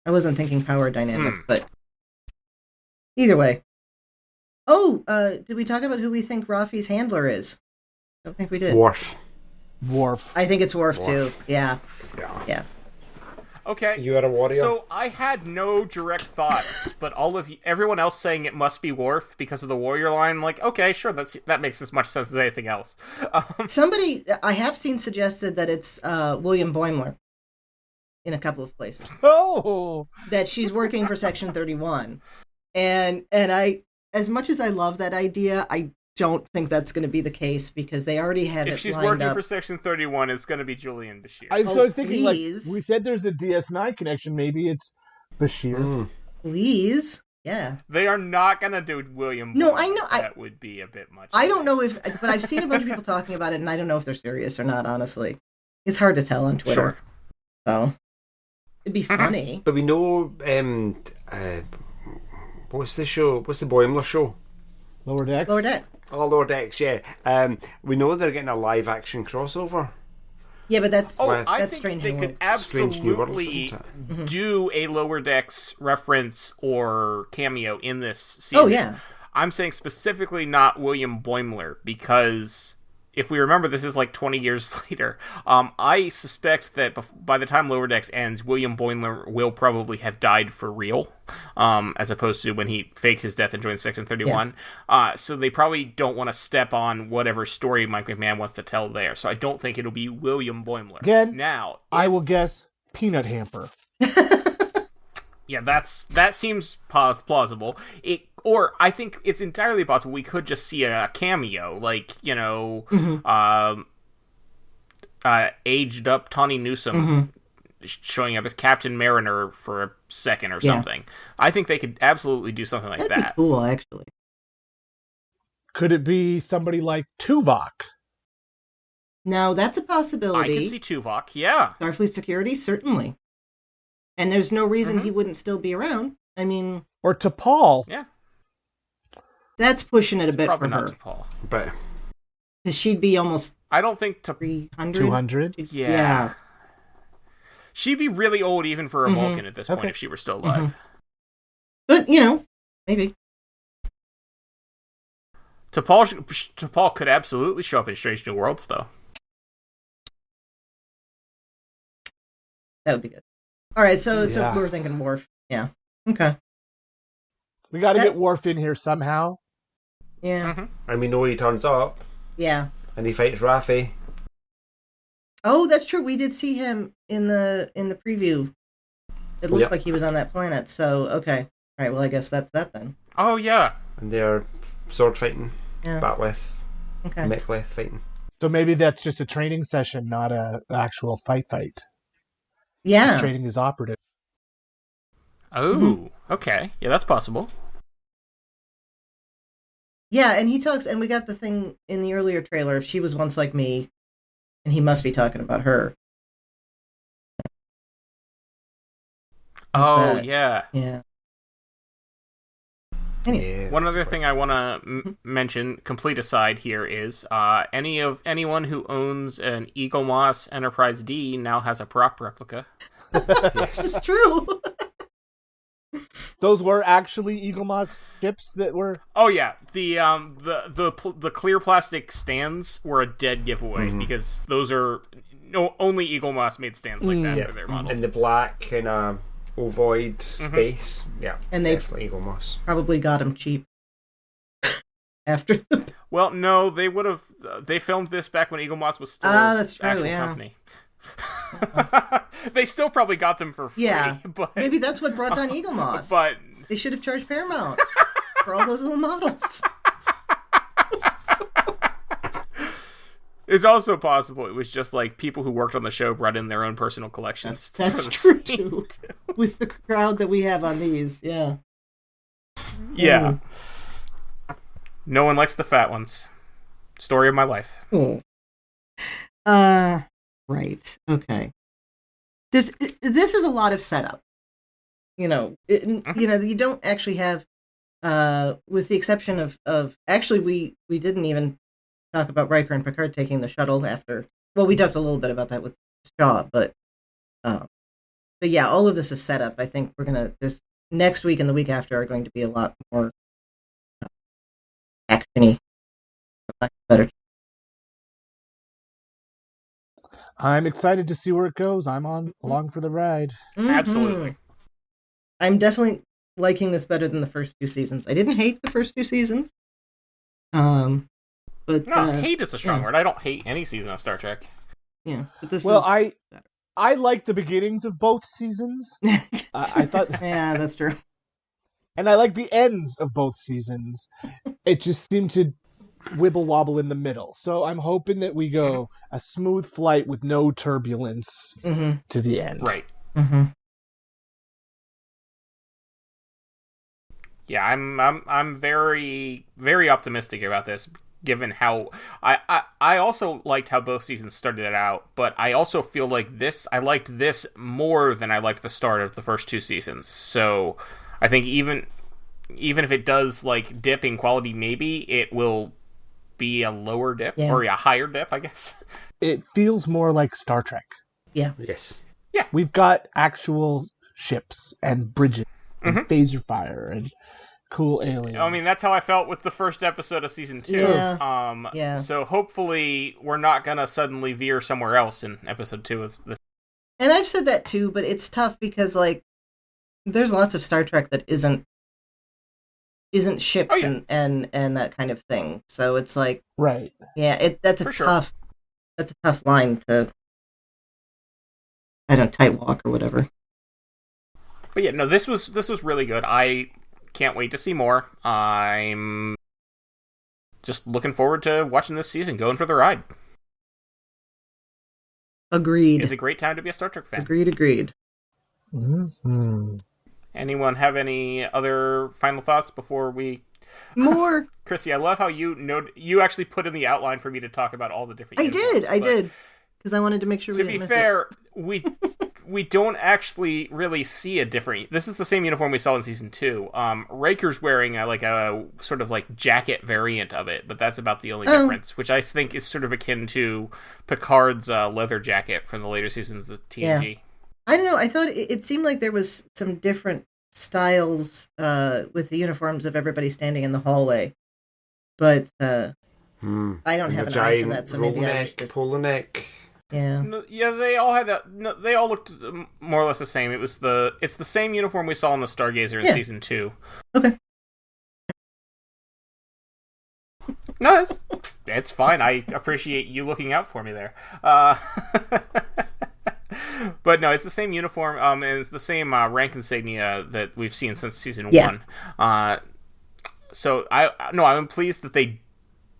I wasn't thinking power dynamic, but either way. Oh, did we talk about who we think Rafi's handler is? I don't think we did. Worf. I think it's Worf too. Yeah. Okay. You are a warrior. So I had no direct thoughts, but everyone else saying it must be Worf because of the warrior line, I'm like, okay, sure, that makes as much sense as anything else. Somebody I have seen suggested that it's William Boimler in a couple of places. Oh, that she's working for Section 31, and I, as much as I love that idea, I don't think that's going to be the case because they already have if it she's lined working up. for Section 31, it's going to be Julian Bashir. I was thinking, please. like, we said there's a DS9 connection. Maybe it's Bashir. Please. Yeah. They are not going to do William No, Boimler. I know. That would be a bit much. I don't know but I've seen a bunch of people talking about it, and I don't know if they're serious or not, honestly. It's hard to tell on Twitter. Sure. So, it'd be funny. But we know, what's the show? What's the Boimler show? Lower Decks? Lower Decks. Oh, Lower Decks, yeah. We know they're getting a live action crossover. Yeah, but that's I that's think Strange they New could Worlds. absolutely Strange do a Lower Decks reference or cameo in this season. Oh, yeah. I'm saying specifically not William Boimler because if we remember, this is like 20 years later. I suspect that by the time Lower Decks ends, William Boimler will probably have died for real, as opposed to when he faked his death and joined Section 31. Yeah. So they probably don't want to step on whatever story Mike McMahon wants to tell there. So I don't think it'll be William Boimler. Again, now, I will guess Peanut Hamper. Yeah, that seems plausible. Or I think it's entirely possible we could just see a cameo, like, aged up Tawny Newsome showing up as Captain Mariner for a second or something. I think they could absolutely do something like That'd that. Be cool, actually. Could it be somebody like Tuvok? Now, that's a possibility. I could see Tuvok, yeah. Starfleet Security, certainly. And there's no reason he wouldn't still be around. I mean... Or T'Pol. Yeah. That's pushing it a bit Probably for her. not T'Pol. But Because she'd be almost I don't think 300? 200? Yeah. She'd be really old even for a Vulcan at this point if she were still alive. But, maybe. T'Pol could absolutely show up in Strange New Worlds, though. That would be good. All right, so Yeah. we're thinking Worf. Yeah. Okay. We got to That- get Worf in here somehow. Yeah. Mm-hmm. And we know he turns up, Yeah. and he fights Raffi. Oh, that's true. We did see him in the preview. It looked Yep. like he was on that planet. So okay. All right. Well, I guess that's that then. Oh, yeah. And they're sword fighting, Yeah. Batleth, Okay. Mechleth fighting. So maybe that's just a training session, not an actual fight. He's Yeah. training his operative. Oh, okay. Yeah, that's possible. Yeah, and he talks, and we got the thing in the earlier trailer. If she was once like me, and he must be talking about her. Oh, yeah. Yeah. Anyway. Yeah. One other thing I want to mention, complete aside here, is anyone who owns an Eagle Moss Enterprise D now has a prop replica. It's true. Those were actually Eagle Moss ships that were. Oh yeah, the clear plastic stands were a dead giveaway because those are only Eagle Moss made stands like that for their models. And the black kind of ovoid base. Yeah. And they definitely Eagle Moss. probably got him cheap. After the Well, no, they would have. They filmed this back when Eagle Moss was still that's true, actual yeah. company. They still probably got them for free. Yeah. But maybe that's what brought down Eagle Moss. But They should have charged Paramount for all those little models. it's also possible it was just like people who worked on the show brought in their own personal collections. That's for the true scene. too. With the crowd that we have on these, yeah. Yeah. No one likes the fat ones. Story of my life. Oh. Right. Okay. This is a lot of setup. You know, you don't actually have, with the exception of actually we didn't even talk about Riker and Picard taking the shuttle after. Well, we talked a little bit about that with Shaw, but yeah, all of this is set up. I think this next week and the week after are going to be a lot more actiony. Better. I'm excited to see where it goes. I'm along for the ride. Mhm. Absolutely. I'm definitely liking this better than the first two seasons. I didn't hate the first two seasons. But No, hate is a strong yeah. word. I don't hate any season of Star Trek. yeah, but this Well, is I like the beginnings of both seasons. I thought, yeah, that's true. and I like the ends of both seasons. It just seemed to wibble wobble in the middle. So I'm hoping that we go a smooth flight with no turbulence Mm-hmm. to the end. Right. Mm-hmm. Yeah, I'm very, very optimistic about this, given how I also liked how both seasons started out, but I also feel like I liked this more than I liked the start of the first two seasons. So I think even if it does like dip in quality, maybe it will be a lower dip or a higher dip, I guess. It feels more like Star Trek. Yes. We've got actual ships and bridges and phaser fire and cool aliens. I mean, that's how I felt with the first episode of season 2. Yeah. Yeah. So hopefully we're not gonna suddenly veer somewhere else in episode 2 of this. And I've said that too, but it's tough because like there's lots of Star Trek that isn't ships and that kind of thing. So it's like right. yeah, that's a tough line to tight walk or whatever. But yeah, no, this was really good. I can't wait to see more. I'm just looking forward to watching this season, going for the ride. Agreed. It's a great time to be a Star Trek fan. Agreed. Mm-hmm. Anyone have any other final thoughts before we... More. Chrissy, I love how you actually put in the outline for me to talk about all the different uniforms, I did. Because I wanted to make sure we To didn't be miss fair, we don't actually really see a different... This is the same uniform we saw in season 2. Riker's wearing a sort of like jacket variant of it, but that's about the only difference, which I think is sort of akin to Picard's leather jacket from the later seasons of TNG. Yeah. I don't know. I thought it seemed like there was some different styles with the uniforms of everybody standing in the hallway. But I don't have an eye for that, so maybe I was neck, just... polo neck. Yeah. No, yeah, they all had that. No, they all looked more or less the same. It's the same uniform we saw in the Stargazer in season 2. Okay. No, it's fine. I appreciate you looking out for me there. But no, it's the same uniform, and it's the same rank insignia that we've seen since season 1. So I'm pleased that they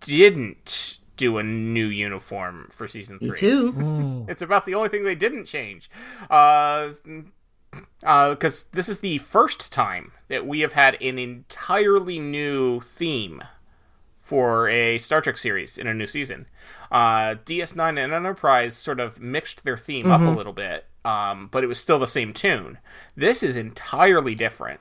didn't do a new uniform for season 3. Me too. It's about the only thing they didn't change. Because this is the first time that we have had an entirely new theme for a Star Trek series in a new season. DS9 and Enterprise sort of mixed their theme up a little bit, but it was still the same tune. This is entirely different.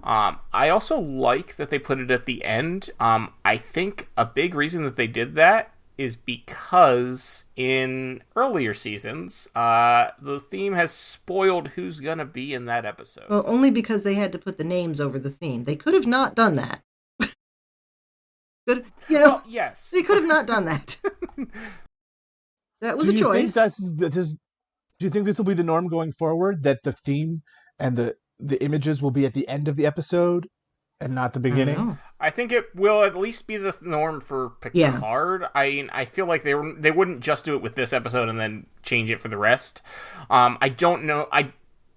I also like that they put it at the end. I think a big reason that they did that is because in earlier seasons, the theme has spoiled who's going to be in that episode. Well, only because they had to put the names over the theme. They could have not done that. Yes. They could have not done that. That was a choice. Do you think this will be the norm going forward, that the theme and the images will be at the end of the episode and not the beginning? I think it will at least be the norm for Picard. Yeah. I feel like they wouldn't just do it with this episode and then change it for the rest. I don't know. I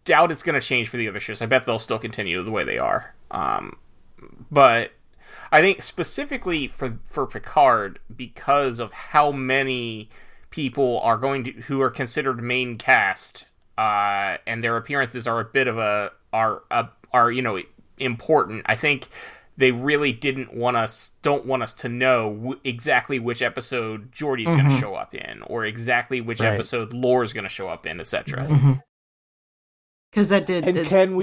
doubt it's going to change for the other shows. I bet they'll still continue the way they are. But I think specifically for Picard, because of how many people are who are considered main cast, and their appearances are a bit of are important. I think they really don't want us to know exactly which episode Geordi's going to show up in, or exactly which episode Lore's going to show up in, etc. Because that did. And can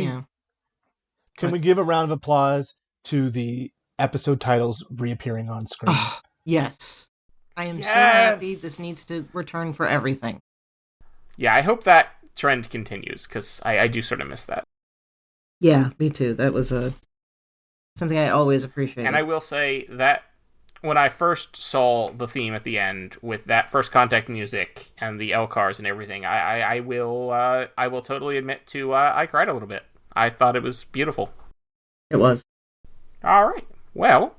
we give a round of applause to the episode titles reappearing on screen? Oh, yes. I am so happy. This needs to return for everything. Yeah, I hope that trend continues, because I do sort of miss that. Yeah, me too. That was something I always appreciated. And I will say that when I first saw the theme at the end with that first contact music and the LCARs and everything, I will totally admit to I cried a little bit. I thought it was beautiful. It was. All right. Well,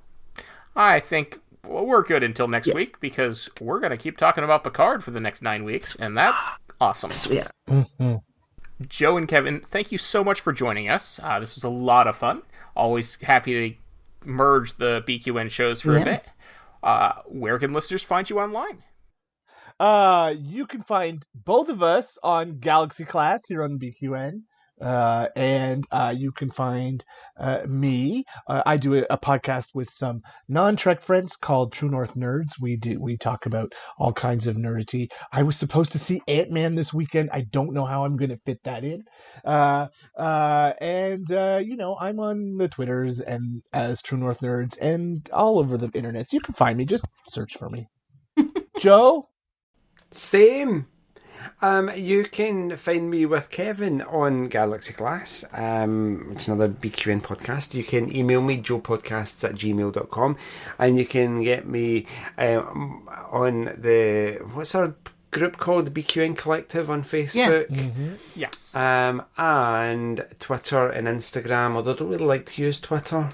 I think we're good until next week, because we're going to keep talking about Picard for the next 9 weeks, and that's awesome. Yeah. Joe and Kevin, thank you so much for joining us. This was a lot of fun. Always happy to merge the BQN shows for a bit. Where can listeners find you online? You can find both of us on Galaxy Class here on BQN. And you can find me. I do a podcast with some non-Trek friends called True North Nerds. We talk about all kinds of nerdity. I was supposed to see Ant-Man this weekend. I don't know how I'm going to fit that in. I'm on the Twitters and as True North Nerds and all over the internets. You can find me. Just search for me. Joe? Same. You can find me with Kevin on Galaxy Class, which is another BQN podcast. You can email me, joepodcasts@gmail.com, and you can get me on what's our group called, the BQN Collective on Facebook. Yeah. Yes. And Twitter and Instagram, although I don't really like to use Twitter,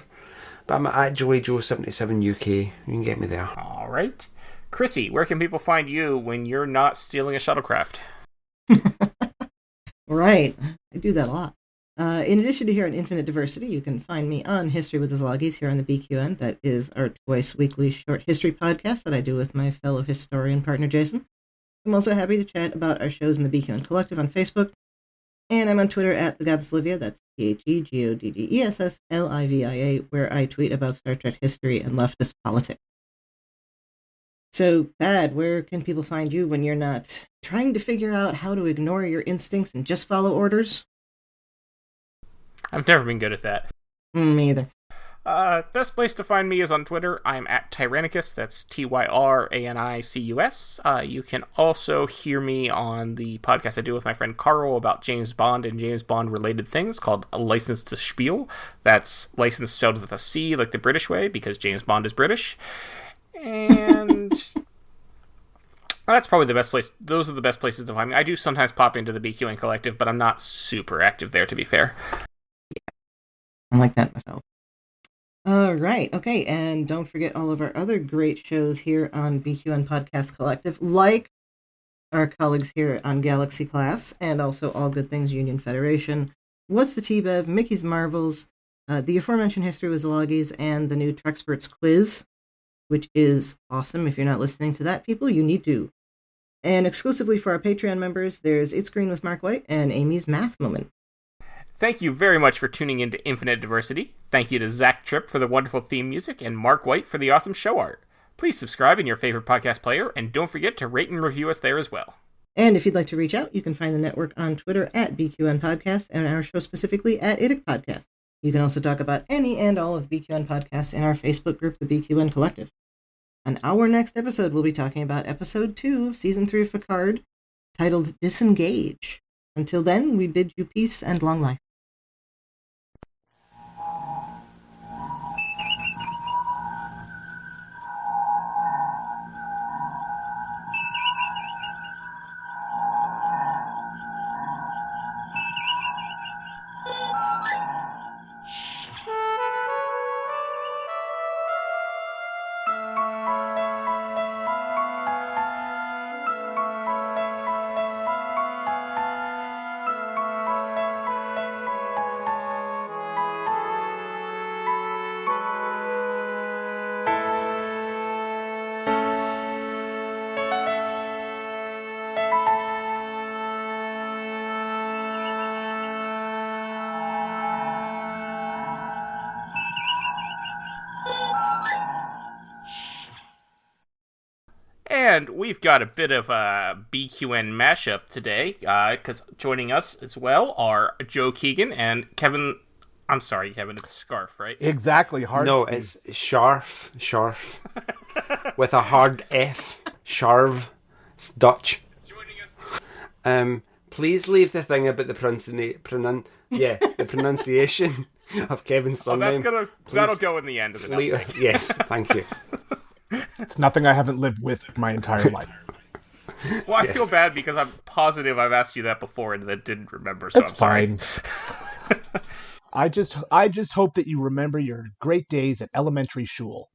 but I'm at JoeyJoe77UK. You can get me there. All right. Chrissy, where can people find you when you're not stealing a shuttlecraft? Right. I do that a lot. In addition to here on Infinite Diversity, you can find me on History with the Szilagys here on the BQN. That is our twice weekly short history podcast that I do with my fellow historian partner, Jason. I'm also happy to chat about our shows in the BQN Collective on Facebook. And I'm on Twitter at The Goddess Livia, that's TheGoddessLivia, where I tweet about Star Trek history and leftist politics. So, Thad, where can people find you when you're not trying to figure out how to ignore your instincts and just follow orders? I've never been good at that. Me either. Best place to find me is on Twitter. I'm at Tyrannicus. That's Tyranicus. You can also hear me on the podcast I do with my friend Carl about James Bond and James Bond related things called License to Spiel. That's license spelled with a C, like the British way, because James Bond is British. And that's probably the best place. Those are the best places to find me. I do sometimes pop into the BQN Collective, but I'm not super active there, to be fair. I like that myself. All right. Okay. And don't forget all of our other great shows here on BQN Podcast Collective, like our colleagues here on Galaxy Class and also All Good Things Union Federation, What's the T-Bev, Mickey's Marvels, the aforementioned History with Szilagyi, and the new Trexperts Quiz, which is awesome. If you're not listening to that, people, you need to. And exclusively for our Patreon members, there's It's Green with Mark White and Amy's Math Moment. Thank you very much for tuning in to Infinite Diversity. Thank you to Zach Tripp for the wonderful theme music and Mark White for the awesome show art. Please subscribe in your favorite podcast player, and don't forget to rate and review us there as well. And if you'd like to reach out, you can find the network on Twitter at BQN Podcast and our show specifically at IDIC Podcast. You can also talk about any and all of the BQN podcasts in our Facebook group, the BQN Collective. On our next episode, we'll be talking about episode 2 of season 3 of Picard, titled Disengage. Until then, we bid you peace and long life. And we've got a bit of a BQN mashup today, because joining us as well are Joe Keegan and Kevin. I'm sorry, Kevin, it's Scharf, right? Exactly. Hard. No, it's Scharf. With a hard F. Scharf. It's Dutch. Please leave the thing about the pronunciation of Kevin's surname. That'll go in the end of the night. Yes, thank you. It's nothing I haven't lived with my entire life. Well, I feel bad because I'm positive I've asked you that before and that didn't remember, so That's I'm sorry. fine. I just hope that you remember your great days at elementary school.